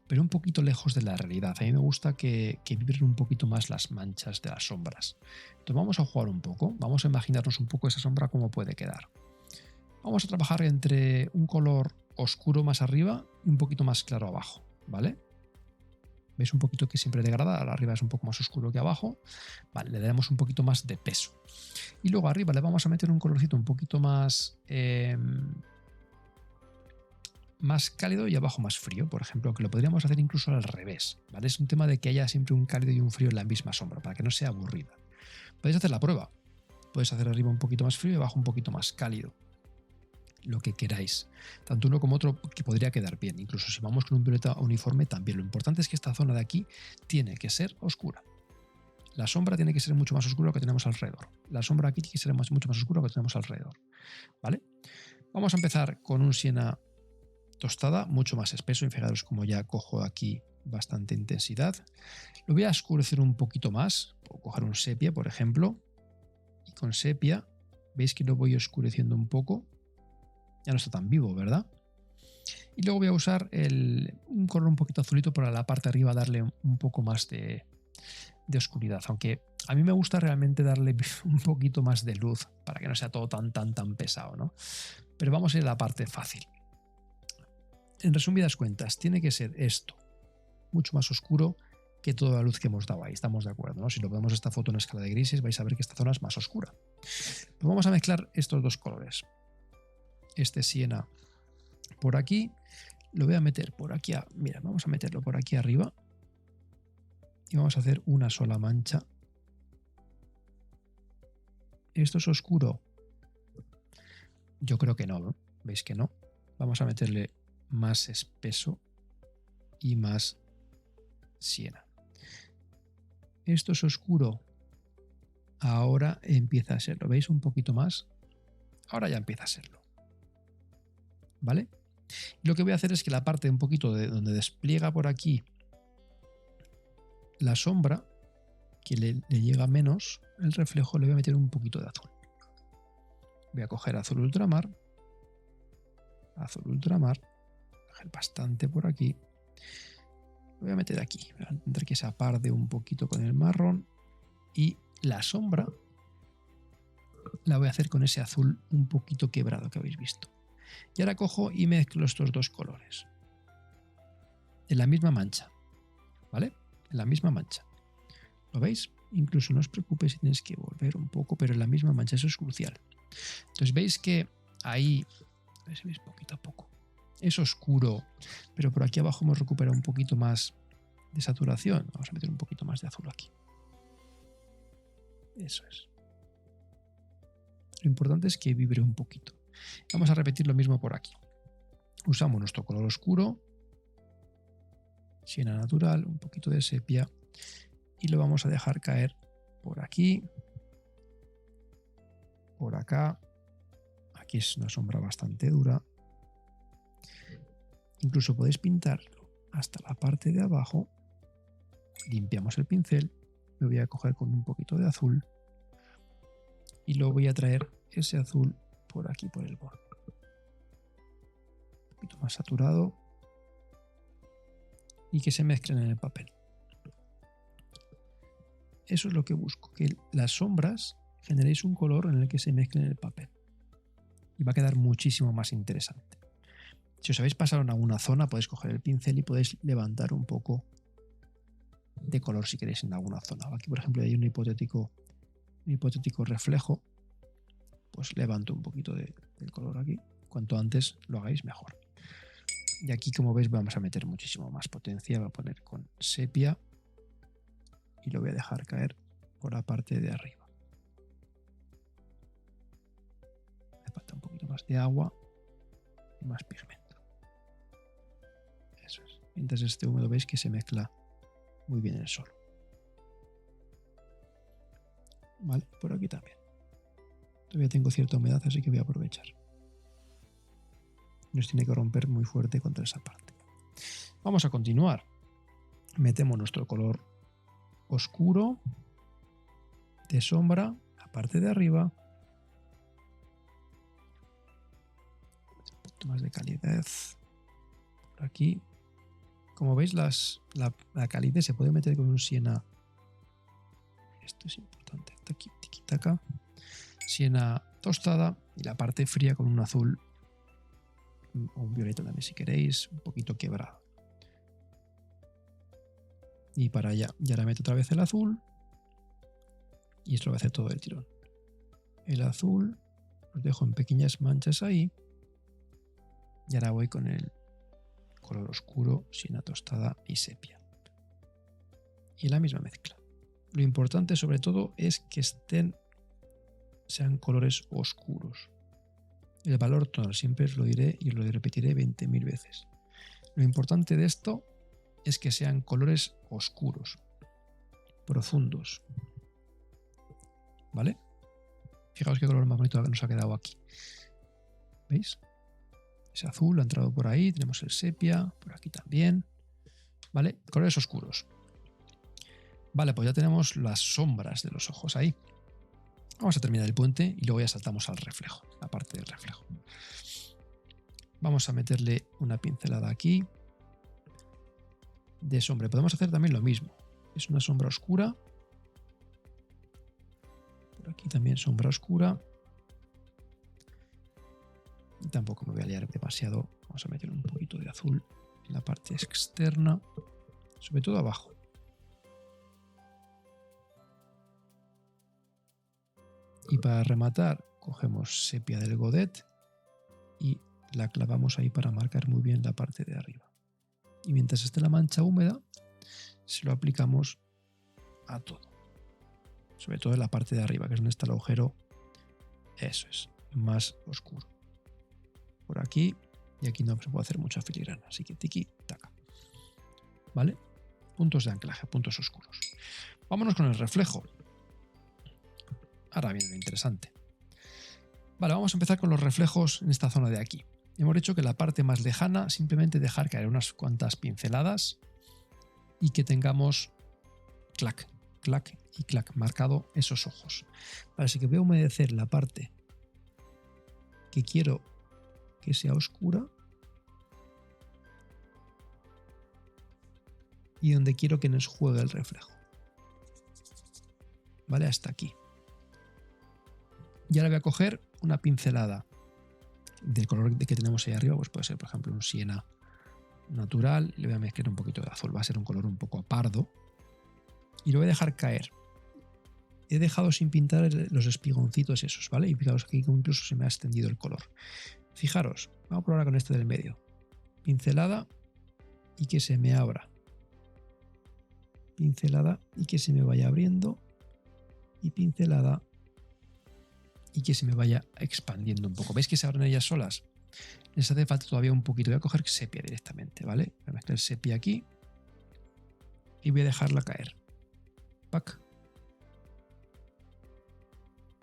pero un poquito lejos de la realidad. A mí me gusta que vibren un poquito más las manchas de las sombras. Entonces vamos a jugar un poco, vamos a imaginarnos un poco esa sombra cómo puede quedar. Vamos a trabajar entre un color oscuro más arriba y un poquito más claro abajo, ¿vale? ¿Veis un poquito que siempre degrada? Arriba es un poco más oscuro que abajo. Vale, le daremos un poquito más de peso. Y luego arriba le vamos a meter un colorcito un poquito más, más cálido y abajo más frío, por ejemplo, que lo podríamos hacer incluso al revés, ¿vale? Es un tema de que haya siempre un cálido y un frío en la misma sombra, para que no sea aburrida. Podéis hacer la prueba. Podéis hacer arriba un poquito más frío y abajo un poquito más cálido. Lo que queráis, tanto uno como otro, que podría quedar bien. Incluso si vamos con un violeta uniforme también. Lo importante es que esta zona de aquí tiene que ser oscura. La sombra tiene que ser mucho más oscura que tenemos alrededor. La sombra aquí tiene que ser mucho más oscura que tenemos alrededor, ¿vale? Vamos a empezar con un siena tostada, mucho más espeso, y fijaros como ya cojo aquí bastante intensidad. Lo voy a oscurecer un poquito más, puedo coger un sepia, por ejemplo, y con sepia veis que lo voy oscureciendo un poco. Ya no está tan vivo, ¿verdad? Y luego voy a usar un color un poquito azulito para la parte de arriba, darle un poco más de oscuridad, aunque a mí me gusta realmente darle un poquito más de luz para que no sea todo tan pesado, ¿no? Pero vamos a ir a la parte fácil. En resumidas cuentas, tiene que ser esto mucho más oscuro que toda la luz que hemos dado ahí, estamos de acuerdo, ¿no? Si lo vemos esta foto en escala de grises vais a ver que esta zona es más oscura. Pues vamos a mezclar estos dos colores. Este siena por aquí, lo voy a meter por aquí, mira, vamos a meterlo por aquí arriba y vamos a hacer una sola mancha. ¿Esto es oscuro? Yo creo que no, ¿no? ¿Veis que no? Vamos a meterle más espeso y más siena. ¿Esto es oscuro? Ahora empieza a serlo, ¿veis? Un poquito más. Ahora ya empieza a serlo. ¿Vale? Lo que voy a hacer es que la parte un poquito de donde despliega por aquí la sombra, que le llega menos el reflejo, le voy a meter un poquito de azul. Voy a coger azul ultramar, coger bastante por aquí. Lo voy a meter aquí, voy a intentar que se aparde un poquito con el marrón y la sombra la voy a hacer con ese azul un poquito quebrado que habéis visto. Y ahora cojo y mezclo estos dos colores en la misma mancha. ¿vale? En la misma mancha. ¿Lo veis? Incluso no os preocupéis si tienes que volver un poco, pero en la misma mancha, eso es crucial. Entonces veis que ahí, a ver si veis poquito a poco, es oscuro, pero por aquí abajo hemos recuperado un poquito más de saturación. Vamos a meter un poquito más de azul aquí. Eso es. Lo importante es que vibre un poquito. Vamos a repetir lo mismo por aquí. Usamos nuestro color oscuro, siena natural, un poquito de sepia, y lo vamos a dejar caer por aquí, por acá. Aquí es una sombra bastante dura. Incluso podéis pintarlo hasta la parte de abajo. Limpiamos el pincel, lo voy a coger con un poquito de azul y lo voy a traer ese azul por aquí, por el borde. Un poquito más saturado y que se mezclen en el papel. Eso es lo que busco, que las sombras generéis un color en el que se mezclen en el papel. Y va a quedar muchísimo más interesante. Si os habéis pasado en alguna zona, podéis coger el pincel y podéis levantar un poco de color si queréis en alguna zona. Aquí, por ejemplo, hay un hipotético reflejo. Pues levanto un poquito del color aquí. Cuanto antes lo hagáis, mejor. Y aquí, como veis, vamos a meter muchísimo más potencia. Voy a poner con sepia y lo voy a dejar caer por la parte de arriba. Me falta un poquito más de agua y más pigmento. Eso es. Mientras esté húmedo, veis que se mezcla muy bien el sol. Vale, por aquí también. Todavía tengo cierta humedad, así que voy a aprovechar. Nos tiene que romper muy fuerte contra esa parte. Vamos a continuar. Metemos nuestro color oscuro de sombra, la parte de arriba. Un poquito más de calidez por aquí. Como veis, la calidez se puede meter con un siena. Esto es importante. Tiki-taka. Siena tostada y la parte fría con un azul o un violeta también si queréis, un poquito quebrado. Y para allá, ya ahora meto otra vez el azul y esto lo voy a hacer todo el tirón. El azul lo dejo en pequeñas manchas ahí y ahora voy con el color oscuro, siena tostada y sepia. Y la misma mezcla. Lo importante sobre todo es que sean colores oscuros. El valor tonal siempre os lo diré y os lo repetiré 20.000 veces. Lo importante de esto es que sean colores oscuros, profundos. ¿Vale? Fijaos qué color más bonito nos ha quedado aquí. ¿Veis? Ese azul ha entrado por ahí, tenemos el sepia, por aquí también. ¿Vale? Colores oscuros. Vale, pues ya tenemos las sombras de los ojos ahí. Vamos a terminar el puente y luego ya saltamos al reflejo, la parte del reflejo. Vamos a meterle una pincelada aquí de sombra. Podemos hacer también lo mismo. Es una sombra oscura. Por aquí también sombra oscura. Y tampoco me voy a liar demasiado. Vamos a meter un poquito de azul en la parte externa, sobre todo abajo. Y para rematar, cogemos sepia del Godet y la clavamos ahí para marcar muy bien la parte de arriba. Y mientras esté la mancha húmeda, se lo aplicamos a todo. Sobre todo en la parte de arriba, que es donde está el agujero. Eso es, más oscuro. Por aquí, y aquí no se puede hacer mucha filigrana, así que tiki-taka. ¿Vale? Puntos de anclaje, puntos oscuros. Vámonos con el reflejo. Ahora viene lo interesante. Vale, vamos a empezar con los reflejos en esta zona de aquí. Hemos dicho que la parte más lejana, simplemente dejar caer unas cuantas pinceladas y que tengamos clac, clac y clac marcado esos ojos. Vale, así que voy a humedecer la parte que quiero que sea oscura y donde quiero que nos juegue el reflejo. Vale, hasta aquí. Y ahora voy a coger una pincelada del color que tenemos ahí arriba, pues puede ser por ejemplo un siena natural, le voy a mezclar un poquito de azul, va a ser un color un poco pardo, y lo voy a dejar caer. He dejado sin pintar los espigoncitos esos, ¿vale? Y fijaros que incluso se me ha extendido el color. Fijaros, vamos a probar con este del medio. Pincelada y que se me abra. Pincelada y que se me vaya abriendo. Y pincelada y que se me vaya expandiendo un poco. ¿Veis que se abren ellas solas? Les hace falta todavía un poquito. Voy a coger sepia directamente, ¿vale? Voy a mezclar sepia aquí y voy a dejarla caer. Pac.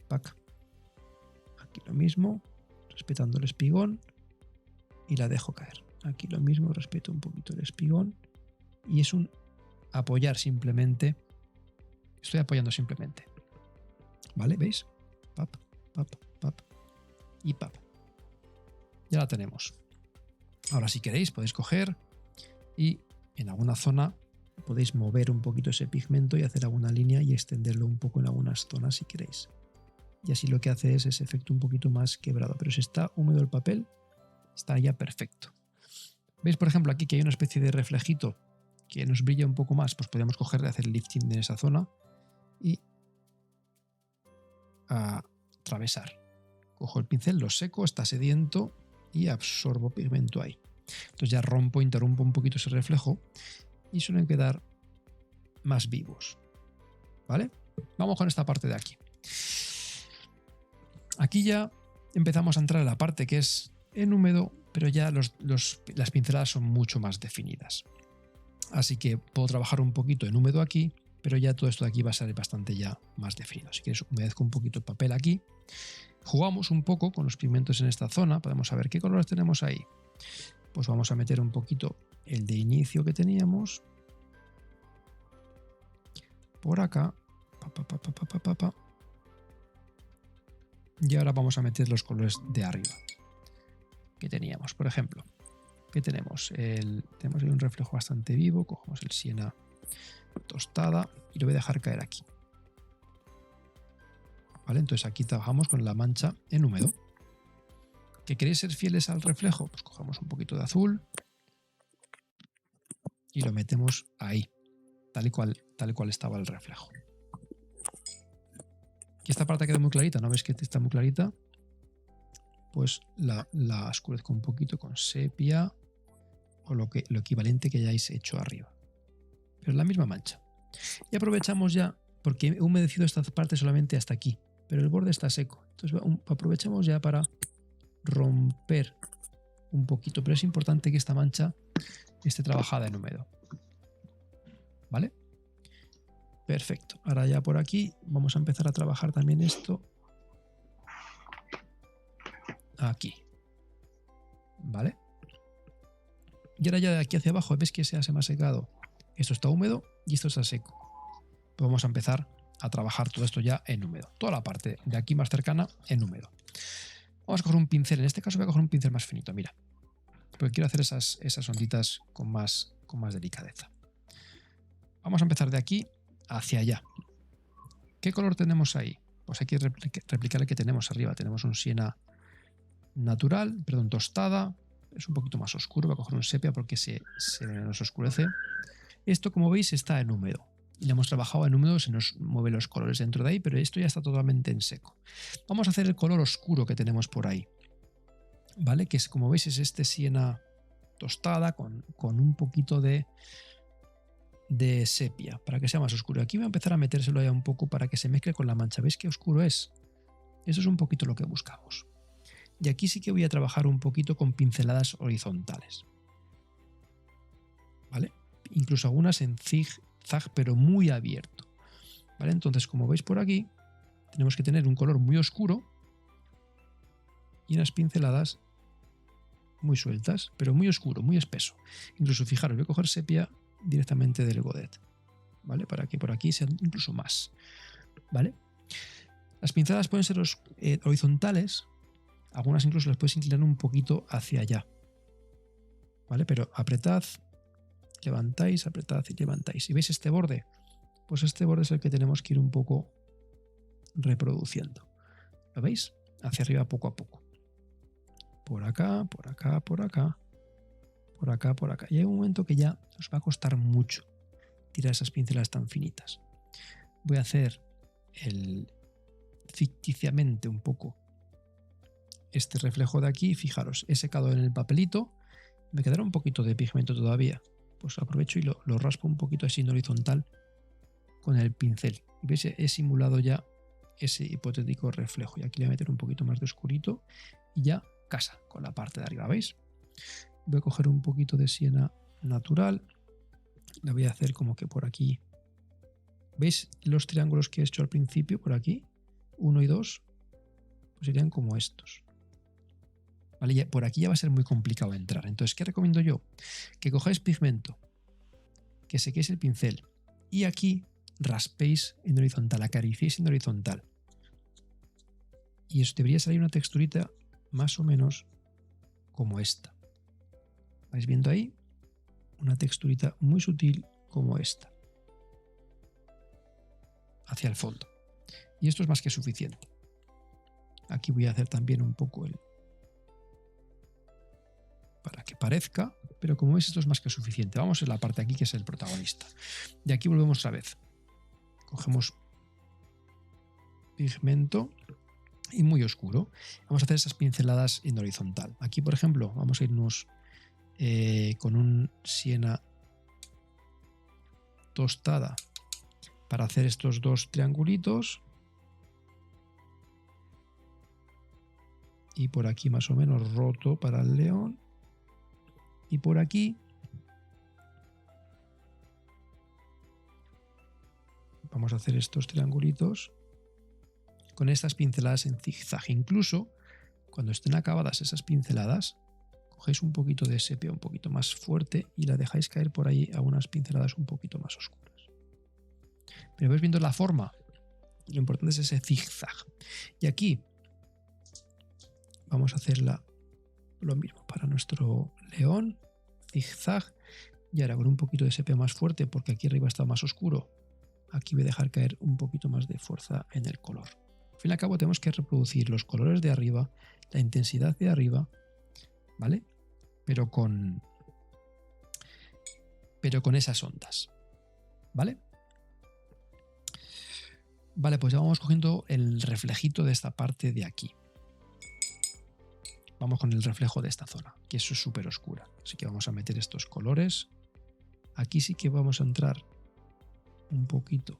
Pac. Aquí lo mismo, respetando el espigón y la dejo caer. Aquí lo mismo, respeto un poquito el espigón y es un apoyar simplemente. Estoy apoyando simplemente. ¿Vale? ¿Veis? Pap, pap, pap y pap. Ya la tenemos. Ahora si queréis podéis coger y en alguna zona podéis mover un poquito ese pigmento y hacer alguna línea y extenderlo un poco en algunas zonas si queréis. Y así lo que hace es ese efecto un poquito más quebrado. Pero si está húmedo el papel, está ya perfecto. ¿Veis, por ejemplo, aquí que hay una especie de reflejito que nos brilla un poco más? Pues podemos coger y hacer lifting en esa zona y atravesar. Cojo el pincel, lo seco, está sediento y absorbo pigmento ahí. Entonces ya interrumpo un poquito ese reflejo y suelen quedar más vivos. ¿Vale? Vamos con esta parte de aquí. Aquí ya empezamos a entrar en la parte que es en húmedo, pero ya las pinceladas son mucho más definidas. Así que puedo trabajar un poquito en húmedo aquí, pero ya todo esto de aquí va a ser bastante ya más definido. Si quieres, humedezco un poquito el papel aquí. Jugamos un poco con los pigmentos en esta zona. Podemos saber qué colores tenemos ahí. Pues vamos a meter un poquito el de inicio que teníamos. Por acá. Y ahora vamos a meter los colores de arriba que teníamos. Por ejemplo, ¿qué tenemos? Tenemos ahí un reflejo bastante vivo. Cogemos el siena tostada y lo voy a dejar caer aquí. ¿Vale? Entonces aquí trabajamos con la mancha en húmedo. ¿Que queréis ser fieles al reflejo? Pues cogemos un poquito de azul y lo metemos ahí, tal y cual estaba el reflejo. Y esta parte queda muy clarita, ¿no ves que está muy clarita? Pues la oscurezco un poquito con sepia o lo equivalente que hayáis hecho arriba. Pero es la misma mancha. Y aprovechamos ya, porque he humedecido esta parte solamente hasta aquí, pero el borde está seco. Entonces aprovechamos ya para romper un poquito, pero es importante que esta mancha esté trabajada en húmedo. ¿Vale? Perfecto. Ahora ya por aquí vamos a empezar a trabajar también esto aquí. ¿Vale? Y ahora ya de aquí hacia abajo, ¿ves que se me ha secado? Esto está húmedo y esto está seco. Pues vamos a empezar a trabajar todo esto ya en húmedo. Toda la parte de aquí más cercana en húmedo. Vamos a coger un pincel. En este caso voy a coger un pincel más finito, mira. Porque quiero hacer esas onditas con más delicadeza. Vamos a empezar de aquí hacia allá. ¿Qué color tenemos ahí? Pues hay que replicar el que tenemos arriba. Tenemos un siena natural, perdón, tostada. Es un poquito más oscuro. Voy a coger un sepia porque se nos oscurece. Esto, como veis, está en húmedo. Y lo hemos trabajado en húmedo, se nos mueven los colores dentro de ahí, pero esto ya está totalmente en seco. Vamos a hacer el color oscuro que tenemos por ahí. ¿Vale? Que es, como veis, es este siena tostada con un poquito de sepia para que sea más oscuro. Aquí voy a empezar a metérselo ya un poco para que se mezcle con la mancha. ¿Veis qué oscuro es? Eso es un poquito lo que buscamos. Y aquí sí que voy a trabajar un poquito con pinceladas horizontales. ¿Vale? Incluso algunas en zigzag, pero muy abierto. ¿Vale? Entonces, como veis por aquí, tenemos que tener un color muy oscuro y unas pinceladas muy sueltas, pero muy oscuro, muy espeso. Incluso, fijaros, voy a coger sepia directamente del godet, ¿vale? Para que por aquí sean incluso más, ¿vale? Las pinceladas pueden ser horizontales, algunas incluso las puedes inclinar un poquito hacia allá, ¿vale? Pero apretad, levantáis, apretad y levantáis. ¿Y veis este borde? Pues este borde es el que tenemos que ir un poco reproduciendo. ¿Lo veis? Hacia arriba poco a poco. Por acá, por acá, por acá. por acá, por acá. Y hay un momento que ya os va a costar mucho tirar esas pinceladas tan finitas. Voy a hacer ficticiamente un poco este reflejo de aquí. Fijaros, he secado en el papelito, me quedará un poquito de pigmento todavía. Pues aprovecho y lo raspo un poquito así en horizontal con el pincel. Y veis, he simulado ya ese hipotético reflejo. Y aquí le voy a meter un poquito más de oscurito y ya casa con la parte de arriba, ¿veis? Voy a coger un poquito de siena natural. La voy a hacer como que por aquí. ¿Veis los triángulos que he hecho al principio por aquí? 1 y 2. Pues serían como estos. ¿Vale? Por aquí ya va a ser muy complicado entrar. Entonces, ¿qué recomiendo yo? Que cojáis pigmento, que sequéis el pincel y aquí raspéis en horizontal, acariciéis en horizontal. Y os debería salir una texturita más o menos como esta. ¿Vais viendo ahí? Una texturita muy sutil como esta. Hacia el fondo. Y esto es más que suficiente. Aquí voy a hacer también un poco para que parezca, pero como veis esto es más que suficiente. Vamos en la parte aquí que es el protagonista. Y aquí volvemos otra vez. Cogemos pigmento y muy oscuro. Vamos a hacer esas pinceladas en horizontal. Aquí, por ejemplo, vamos a irnos con un siena tostada para hacer estos dos triangulitos. Y por aquí más o menos roto para el león. Y por aquí vamos a hacer estos triangulitos con estas pinceladas en zigzag. Incluso cuando estén acabadas esas pinceladas, cogéis un poquito de sepia un poquito más fuerte y la dejáis caer por ahí a unas pinceladas un poquito más oscuras. Pero vais viendo la forma. Lo importante es ese zigzag. Y aquí vamos a hacer lo mismo para nuestro león. Zigzag. Y ahora con un poquito de sepia más fuerte, porque aquí arriba está más oscuro, aquí voy a dejar caer un poquito más de fuerza en el color. Al fin y al cabo tenemos que reproducir los colores de arriba, la intensidad de arriba, ¿vale? Pero con esas ondas, ¿vale? Vale, pues ya vamos cogiendo el reflejito de esta parte de aquí. Vamos con el reflejo de esta zona, que eso es súper oscura. Así que vamos a meter estos colores. Aquí sí que vamos a entrar un poquito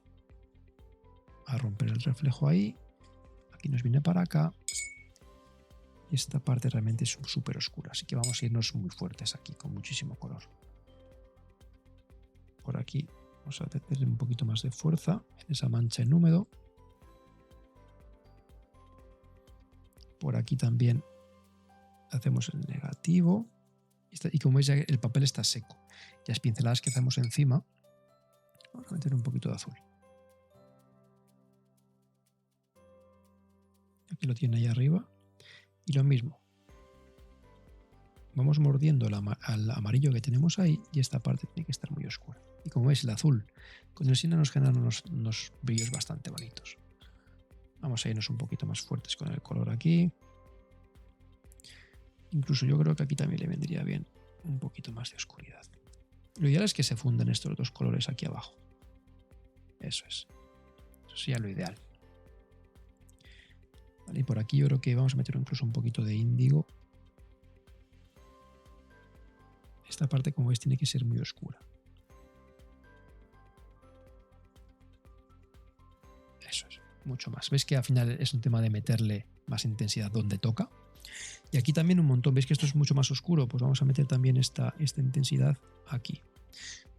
a romper el reflejo ahí. Aquí nos viene para acá. Y esta parte realmente es súper oscura. Así que vamos a irnos muy fuertes aquí, con muchísimo color. Por aquí vamos a meterle un poquito más de fuerza en esa mancha en húmedo. Por aquí también hacemos el negativo. Y como veis ya el papel está seco. Y las pinceladas que hacemos encima, vamos a meter un poquito de azul. Aquí lo tiene ahí arriba. Y lo mismo. Vamos mordiendo al amarillo que tenemos ahí y esta parte tiene que estar muy oscura. Y como veis el azul con el siena nos generan unos brillos bastante bonitos. Vamos a irnos un poquito más fuertes con el color aquí. Incluso yo creo que aquí también le vendría bien un poquito más de oscuridad. Lo ideal es que se fundan estos dos colores aquí abajo. Eso es. Eso sería lo ideal. Vale, y por aquí yo creo que vamos a meter incluso un poquito de índigo. Esta parte, como veis, tiene que ser muy oscura. Eso es, mucho más. ¿Veis que al final es un tema de meterle más intensidad donde toca? Y aquí también un montón. ¿Veis que esto es mucho más oscuro? Pues vamos a meter también esta intensidad aquí.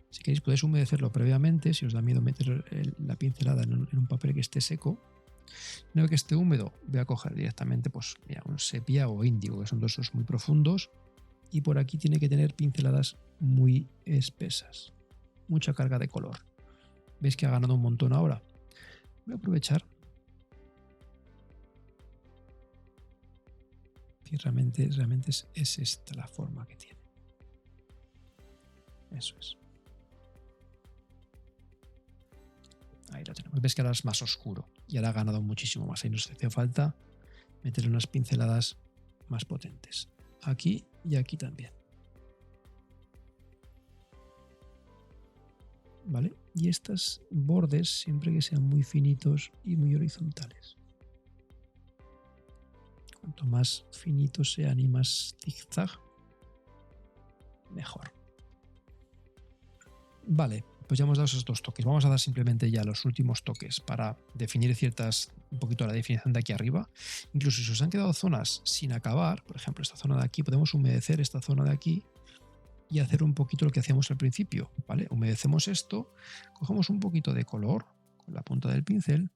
Si queréis podéis humedecerlo previamente, si os da miedo meter la pincelada en un papel que esté seco. Una vez que esté húmedo, voy a coger directamente pues, mira, un sepia o índigo, que son dos muy profundos. Y por aquí tiene que tener pinceladas muy espesas. Mucha carga de color. ¿Veis que ha ganado un montón ahora? Voy a aprovechar. Y realmente es esta la forma que tiene. Eso es. Ahí lo tenemos. Ves que ahora es más oscuro y ahora ha ganado muchísimo más. Ahí nos hace falta meterle unas pinceladas más potentes. Aquí y aquí también. ¿vale? Y estos bordes siempre que sean muy finitos y muy horizontales. Cuanto más finitos sean y más zigzag, mejor. Vale, pues ya hemos dado esos dos toques. Vamos a dar simplemente ya los últimos toques para definir un poquito la definición de aquí arriba. Incluso si os han quedado zonas sin acabar, por ejemplo, esta zona de aquí, podemos humedecer esta zona de aquí y hacer un poquito lo que hacíamos al principio, ¿vale? Humedecemos esto, cogemos un poquito de color con la punta del pincel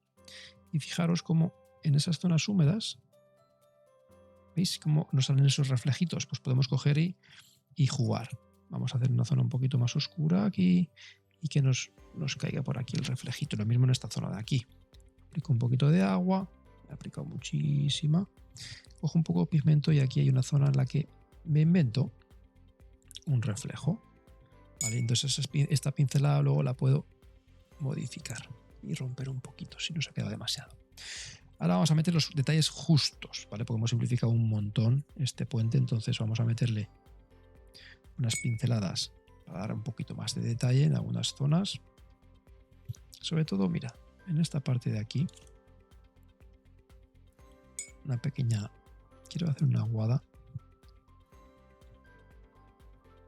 y fijaros cómo en esas zonas húmedas, ¿veis cómo nos salen esos reflejitos? Pues podemos coger y jugar. Vamos a hacer una zona un poquito más oscura aquí y que nos caiga por aquí el reflejito. Lo mismo en esta zona de aquí. Aplico un poquito de agua, he aplicado muchísima. Cojo un poco de pigmento y aquí hay una zona en la que me invento un reflejo. ¿Vale? Entonces esta pincelada luego la puedo modificar y romper un poquito si nos ha quedado demasiado. Ahora vamos a meter los detalles justos, ¿vale? Porque hemos simplificado un montón este puente, entonces vamos a meterle unas pinceladas para dar un poquito más de detalle en algunas zonas. Sobre todo, mira, en esta parte de aquí, quiero hacer una aguada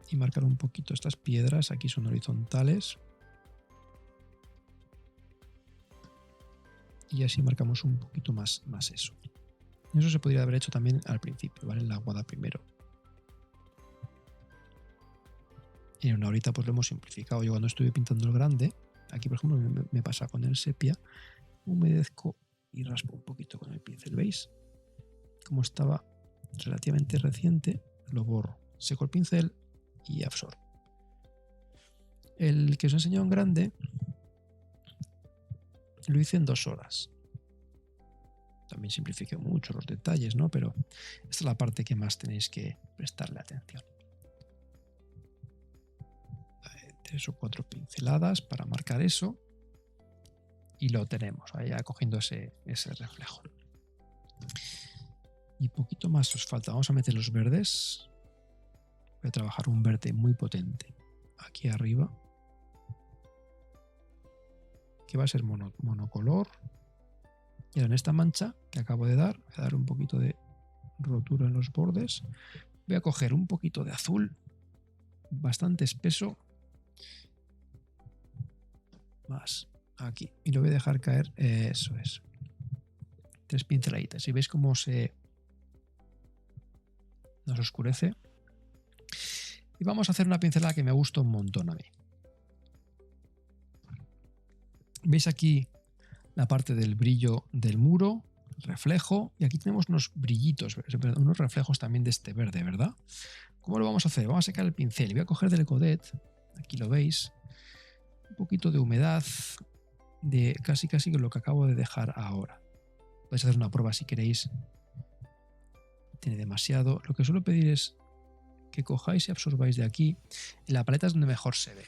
y marcar un poquito estas piedras. Aquí son horizontales. Y así marcamos un poquito más eso. Eso se podría haber hecho también al principio, ¿vale? La aguada primero. Y en una horita pues lo hemos simplificado. Yo cuando estuve pintando el grande, aquí por ejemplo me pasa con el sepia, humedezco y raspo un poquito con el pincel, ¿veis? Como estaba relativamente reciente, lo borro, seco el pincel y absorbo. El que os he enseñado en grande lo hice en 2 horas. También simplifiqué mucho los detalles, ¿no? Pero esta es la parte que más tenéis que prestarle atención. 3 o 4 pinceladas para marcar eso y lo tenemos ahí ya cogiendo ese reflejo. Y poquito más os falta. Vamos a meter los verdes. Voy a trabajar un verde muy potente aquí arriba, que va a ser monocolor. Y ahora en esta mancha que acabo de dar, voy a dar un poquito de rotura en los bordes. Voy a coger un poquito de azul bastante espeso, más aquí, y lo voy a dejar caer. Eso es, 3 pinceladitas. Y veis cómo nos oscurece. Y vamos a hacer una pincelada que me gusta un montón a mí. Veis aquí la parte del brillo del muro, reflejo, y aquí tenemos unos brillitos, unos reflejos también de este verde, ¿verdad? ¿Cómo lo vamos a hacer? Vamos a secar el pincel y voy a coger del Codet, aquí lo veis, un poquito de humedad, de casi lo que acabo de dejar ahora. Podéis hacer una prueba si queréis. Tiene demasiado. Lo que suelo pedir es que cojáis y absorbáis de aquí. En la paleta es donde mejor se ve.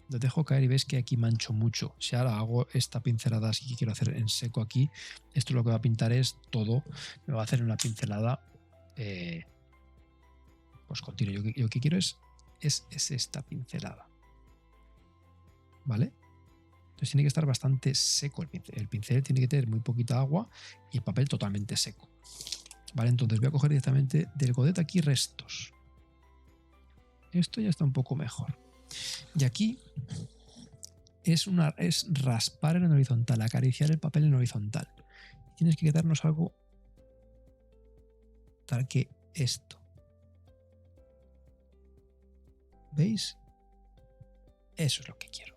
Lo dejo caer y veis que aquí mancho mucho. Si ahora hago esta pincelada así que quiero hacer en seco aquí, esto lo que va a pintar es todo. Me va a hacer una pincelada pues continua. Yo lo que quiero es esta pincelada. ¿Vale? Entonces tiene que estar bastante seco el pincel. El pincel tiene que tener muy poquita agua y el papel totalmente seco. ¿Vale? Entonces voy a coger directamente del Codet aquí restos. Esto ya está un poco mejor. Y aquí es raspar en horizontal, acariciar el papel en horizontal. Tienes que quedarnos algo tal que esto. ¿Veis? Eso es lo que quiero.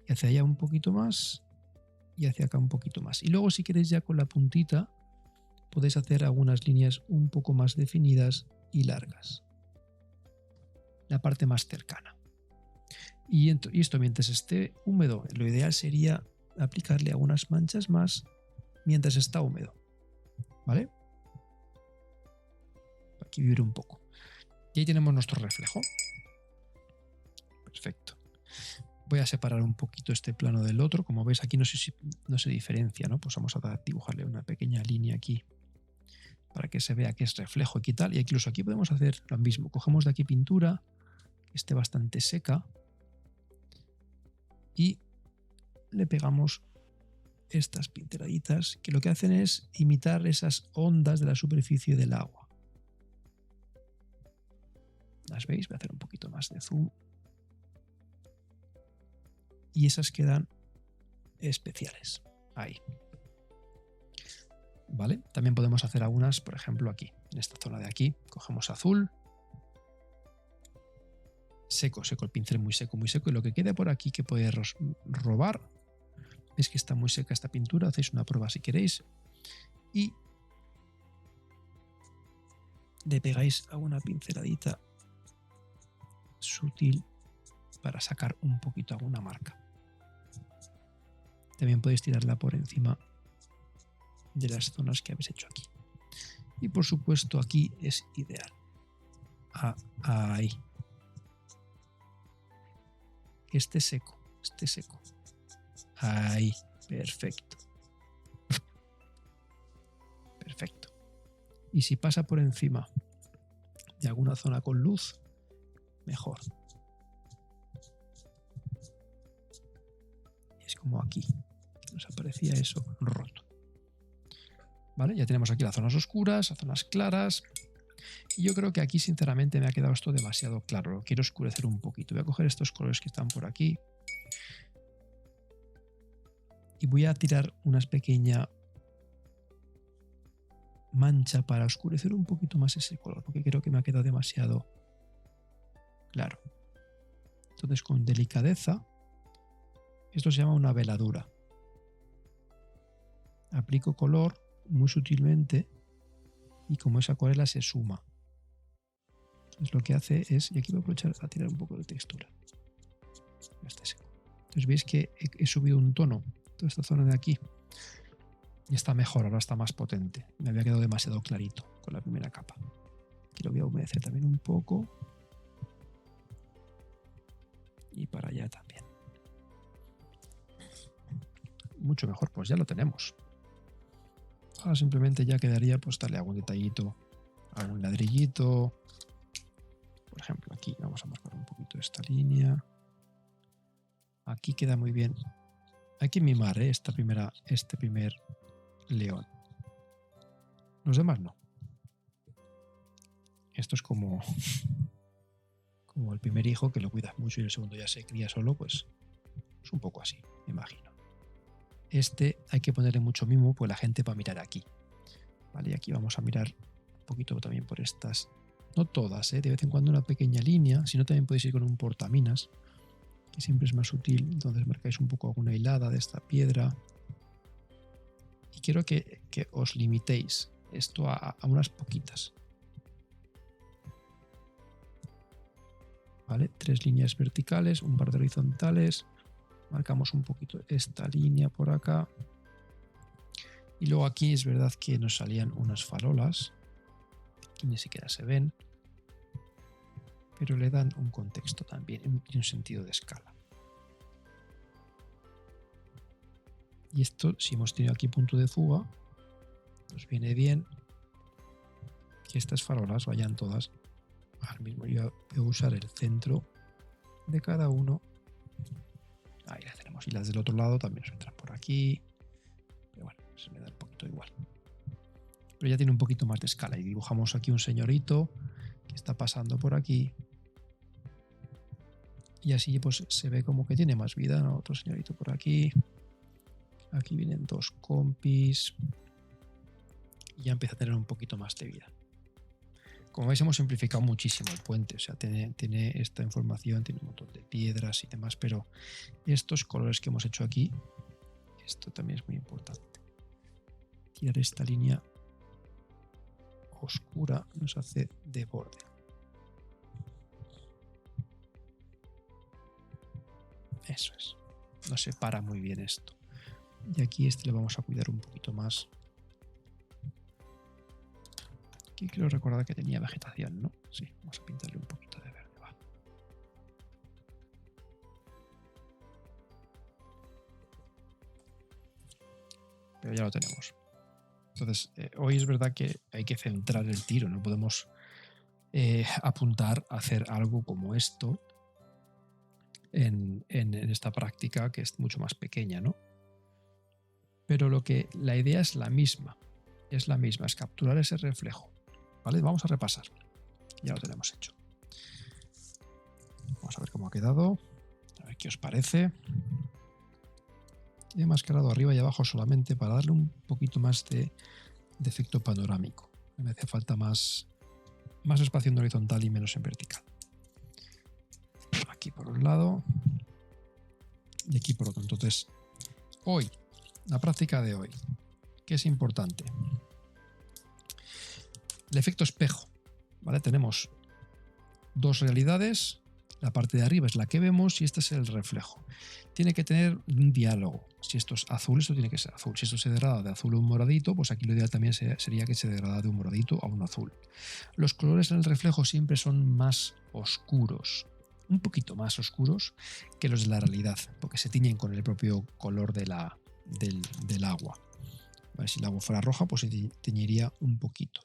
Y hacia allá un poquito más y hacia acá un poquito más. Y luego si queréis ya con la puntita podéis hacer algunas líneas un poco más definidas y largas. La parte más cercana. Y esto mientras esté húmedo, lo ideal sería aplicarle algunas manchas más mientras está húmedo. ¿Vale? Aquí vibra un poco. Y ahí tenemos nuestro reflejo. Perfecto. Voy a separar un poquito este plano del otro. Como veis aquí no se diferencia, ¿no? Pues vamos a dibujarle una pequeña línea aquí para que se vea que es reflejo y tal. Y incluso aquí podemos hacer lo mismo. Cogemos de aquí pintura que esté bastante seca y le pegamos estas pinceladitas que lo que hacen es imitar esas ondas de la superficie del agua. ¿Las veis? Voy a hacer un poquito más de zoom. Y esas quedan especiales. Ahí. ¿Vale? También podemos hacer algunas, por ejemplo, aquí, en esta zona de aquí. Cogemos azul. Seco, el pincel muy seco. Y lo que quede por aquí que podéis robar. Es que está muy seca esta pintura. Hacéis una prueba si queréis. Y le pegáis a una pinceladita sutil para sacar un poquito alguna marca. También podéis tirarla por encima de las zonas que habéis hecho aquí. Y por supuesto aquí es ideal. Ahí. Que esté seco. Ahí. Perfecto. Perfecto. Y si pasa por encima de alguna zona con luz, mejor. Es como aquí, que nos aparecía eso roto. ¿Vale? Ya tenemos aquí las zonas oscuras, las zonas claras. Y yo creo que aquí, sinceramente, me ha quedado esto demasiado claro. Lo quiero oscurecer un poquito. Voy a coger estos colores que están por aquí. Y voy a tirar una pequeña mancha para oscurecer un poquito más ese color, porque creo que me ha quedado demasiado claro. Entonces, con delicadeza, esto se llama una veladura. Aplico color muy sutilmente y como esa acuarela se suma. Entonces lo que hace es, y aquí voy a aprovechar a tirar un poco de textura. Entonces veis que he subido un tono, toda esta zona de aquí, y está mejor, ahora está más potente. Me había quedado demasiado clarito con la primera capa. Aquí lo voy a humedecer también un poco. Y para allá también. Mucho mejor, pues ya lo tenemos. Ahora simplemente ya quedaría pues darle algún detallito, algún ladrillito. Por ejemplo, aquí vamos a marcar un poquito esta línea. Aquí queda muy bien. Hay que mimar este primer león. Los demás no. Esto es como el primer hijo que lo cuidas mucho y el segundo ya se cría solo, pues es un poco así, me imagino. Este hay que ponerle mucho mimo, pues la gente va a mirar aquí. Vale, y aquí vamos a mirar un poquito también por estas, no todas, de vez en cuando una pequeña línea, si no también podéis ir con un portaminas, que siempre es más sutil, entonces marcáis un poco alguna hilada de esta piedra. Y quiero que os limitéis esto a unas poquitas. ¿Vale? 3 líneas verticales, un par de horizontales. Marcamos un poquito esta línea por acá. Y luego aquí es verdad que nos salían unas farolas. Aquí ni siquiera se ven. Pero le dan un contexto también y un sentido de escala. Y esto, si hemos tenido aquí punto de fuga, nos viene bien que estas farolas vayan todas al mismo. Yo voy a usar el centro de cada uno. Ahí las tenemos. Y las del otro lado también nos entran por aquí. Pero bueno, se me da un poquito igual. Pero ya tiene un poquito más de escala. Y dibujamos aquí un señorito que está pasando por aquí. Y así pues se ve como que tiene más vida, ¿no? Otro señorito por aquí. Aquí vienen 2 compis. Y ya empieza a tener un poquito más de vida. Como veis, hemos simplificado muchísimo el puente. O sea, tiene esta información, tiene un montón de piedras y demás, pero estos colores que hemos hecho aquí, esto también es muy importante. Tirar esta línea oscura nos hace de borde. Eso es. Nos separa muy bien esto. Y aquí le vamos a cuidar un poquito más. Aquí creo recordar que tenía vegetación, ¿no? Sí, vamos a pintarle un poquito de verde. Va. Pero ya lo tenemos. Entonces, hoy es verdad que hay que centrar el tiro. No podemos apuntar a hacer algo como esto en esta práctica que es mucho más pequeña, ¿no? Pero la idea es la misma, es capturar ese reflejo, ¿vale? Vamos a repasar, ya lo tenemos hecho. Vamos a ver cómo ha quedado, a ver qué os parece. He mascarado arriba y abajo solamente para darle un poquito más de efecto panorámico. Me hace falta más espacio en horizontal y menos en vertical. Aquí por un lado y aquí por otro. Entonces, hoy, la práctica de hoy, ¿qué es importante? El efecto espejo, ¿vale? Tenemos dos realidades. La parte de arriba es la que vemos y este es el reflejo. Tiene que tener un diálogo. Si esto es azul, esto tiene que ser azul. Si esto se degrada de azul a un moradito, pues aquí lo ideal también sería que se degrada de un moradito a un azul. Los colores en el reflejo siempre son más oscuros, un poquito más oscuros que los de la realidad, porque se tiñen con el propio color del agua. ¿Vale? Si el agua fuera roja, pues se teñiría un poquito.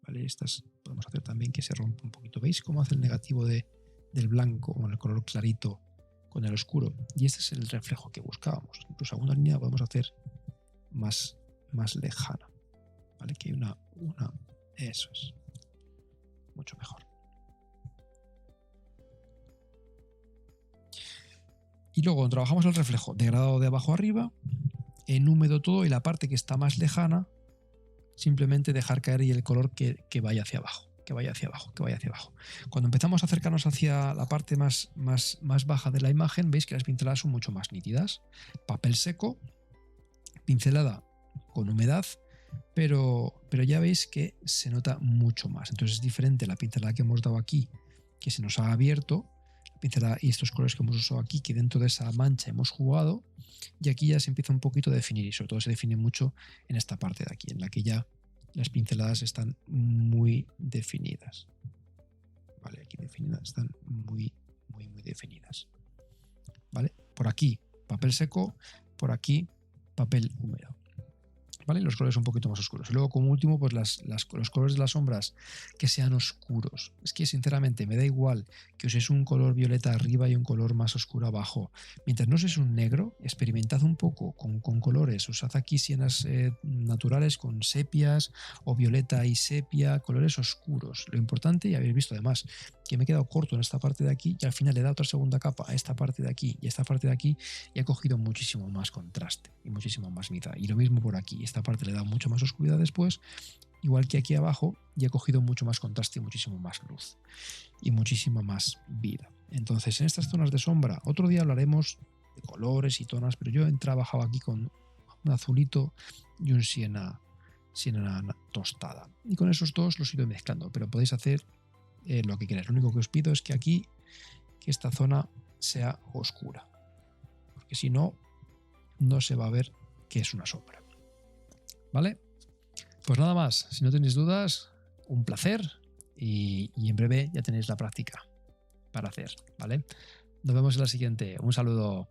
¿Vale? Estas podemos hacer también que se rompa un poquito. ¿Veis cómo hace el negativo del blanco con el color clarito con el oscuro? Y este es el reflejo que buscábamos. Incluso alguna línea podemos hacer más lejana, ¿vale? Que hay una eso es mucho mejor. Y luego cuando trabajamos el reflejo degradado de abajo a arriba, en húmedo todo, y la parte que está más lejana simplemente dejar caer y el color que vaya hacia abajo. Que vaya hacia abajo. Cuando empezamos a acercarnos hacia la parte más baja de la imagen, veis que las pinceladas son mucho más nítidas. Papel seco, pincelada con humedad, pero ya veis que se nota mucho más. Entonces es diferente la pincelada que hemos dado aquí, que se nos ha abierto, la pincelada y estos colores que hemos usado aquí, que dentro de esa mancha hemos jugado, y aquí ya se empieza un poquito a definir, y sobre todo se define mucho en esta parte de aquí, en la que ya las pinceladas están muy definidas. Vale, aquí definidas, están muy definidas. Vale, por aquí papel seco, por aquí papel húmedo. ¿Vale? Los colores un poquito más oscuros. Y luego, como último, pues los colores de las sombras que sean oscuros. Es que, sinceramente, me da igual que uséis un color violeta arriba y un color más oscuro abajo. Mientras no uséis un negro, experimentad un poco con colores. Usad aquí sienas naturales con sepias o violeta y sepia, colores oscuros. Lo importante, y habéis visto además que me he quedado corto en esta parte de aquí y al final le he dado otra segunda capa a esta parte de aquí y a esta parte de aquí y he cogido muchísimo más contraste y muchísimo más vida. Y lo mismo por aquí, esta parte le he dado mucho más oscuridad después, igual que aquí abajo, y he cogido mucho más contraste y muchísimo más luz y muchísima más vida. Entonces, en estas zonas de sombra, otro día hablaremos de colores y tonas, pero yo he trabajado aquí con un azulito y un siena tostada. Y con esos dos los he ido mezclando, pero podéis hacer lo que queráis. Lo único que os pido es que aquí, que esta zona sea oscura, porque si no, no se va a ver que es una sombra. ¿Vale? Pues nada más, si no tenéis dudas, un placer y en breve ya tenéis la práctica para hacer, ¿vale? Nos vemos en la siguiente. Un saludo.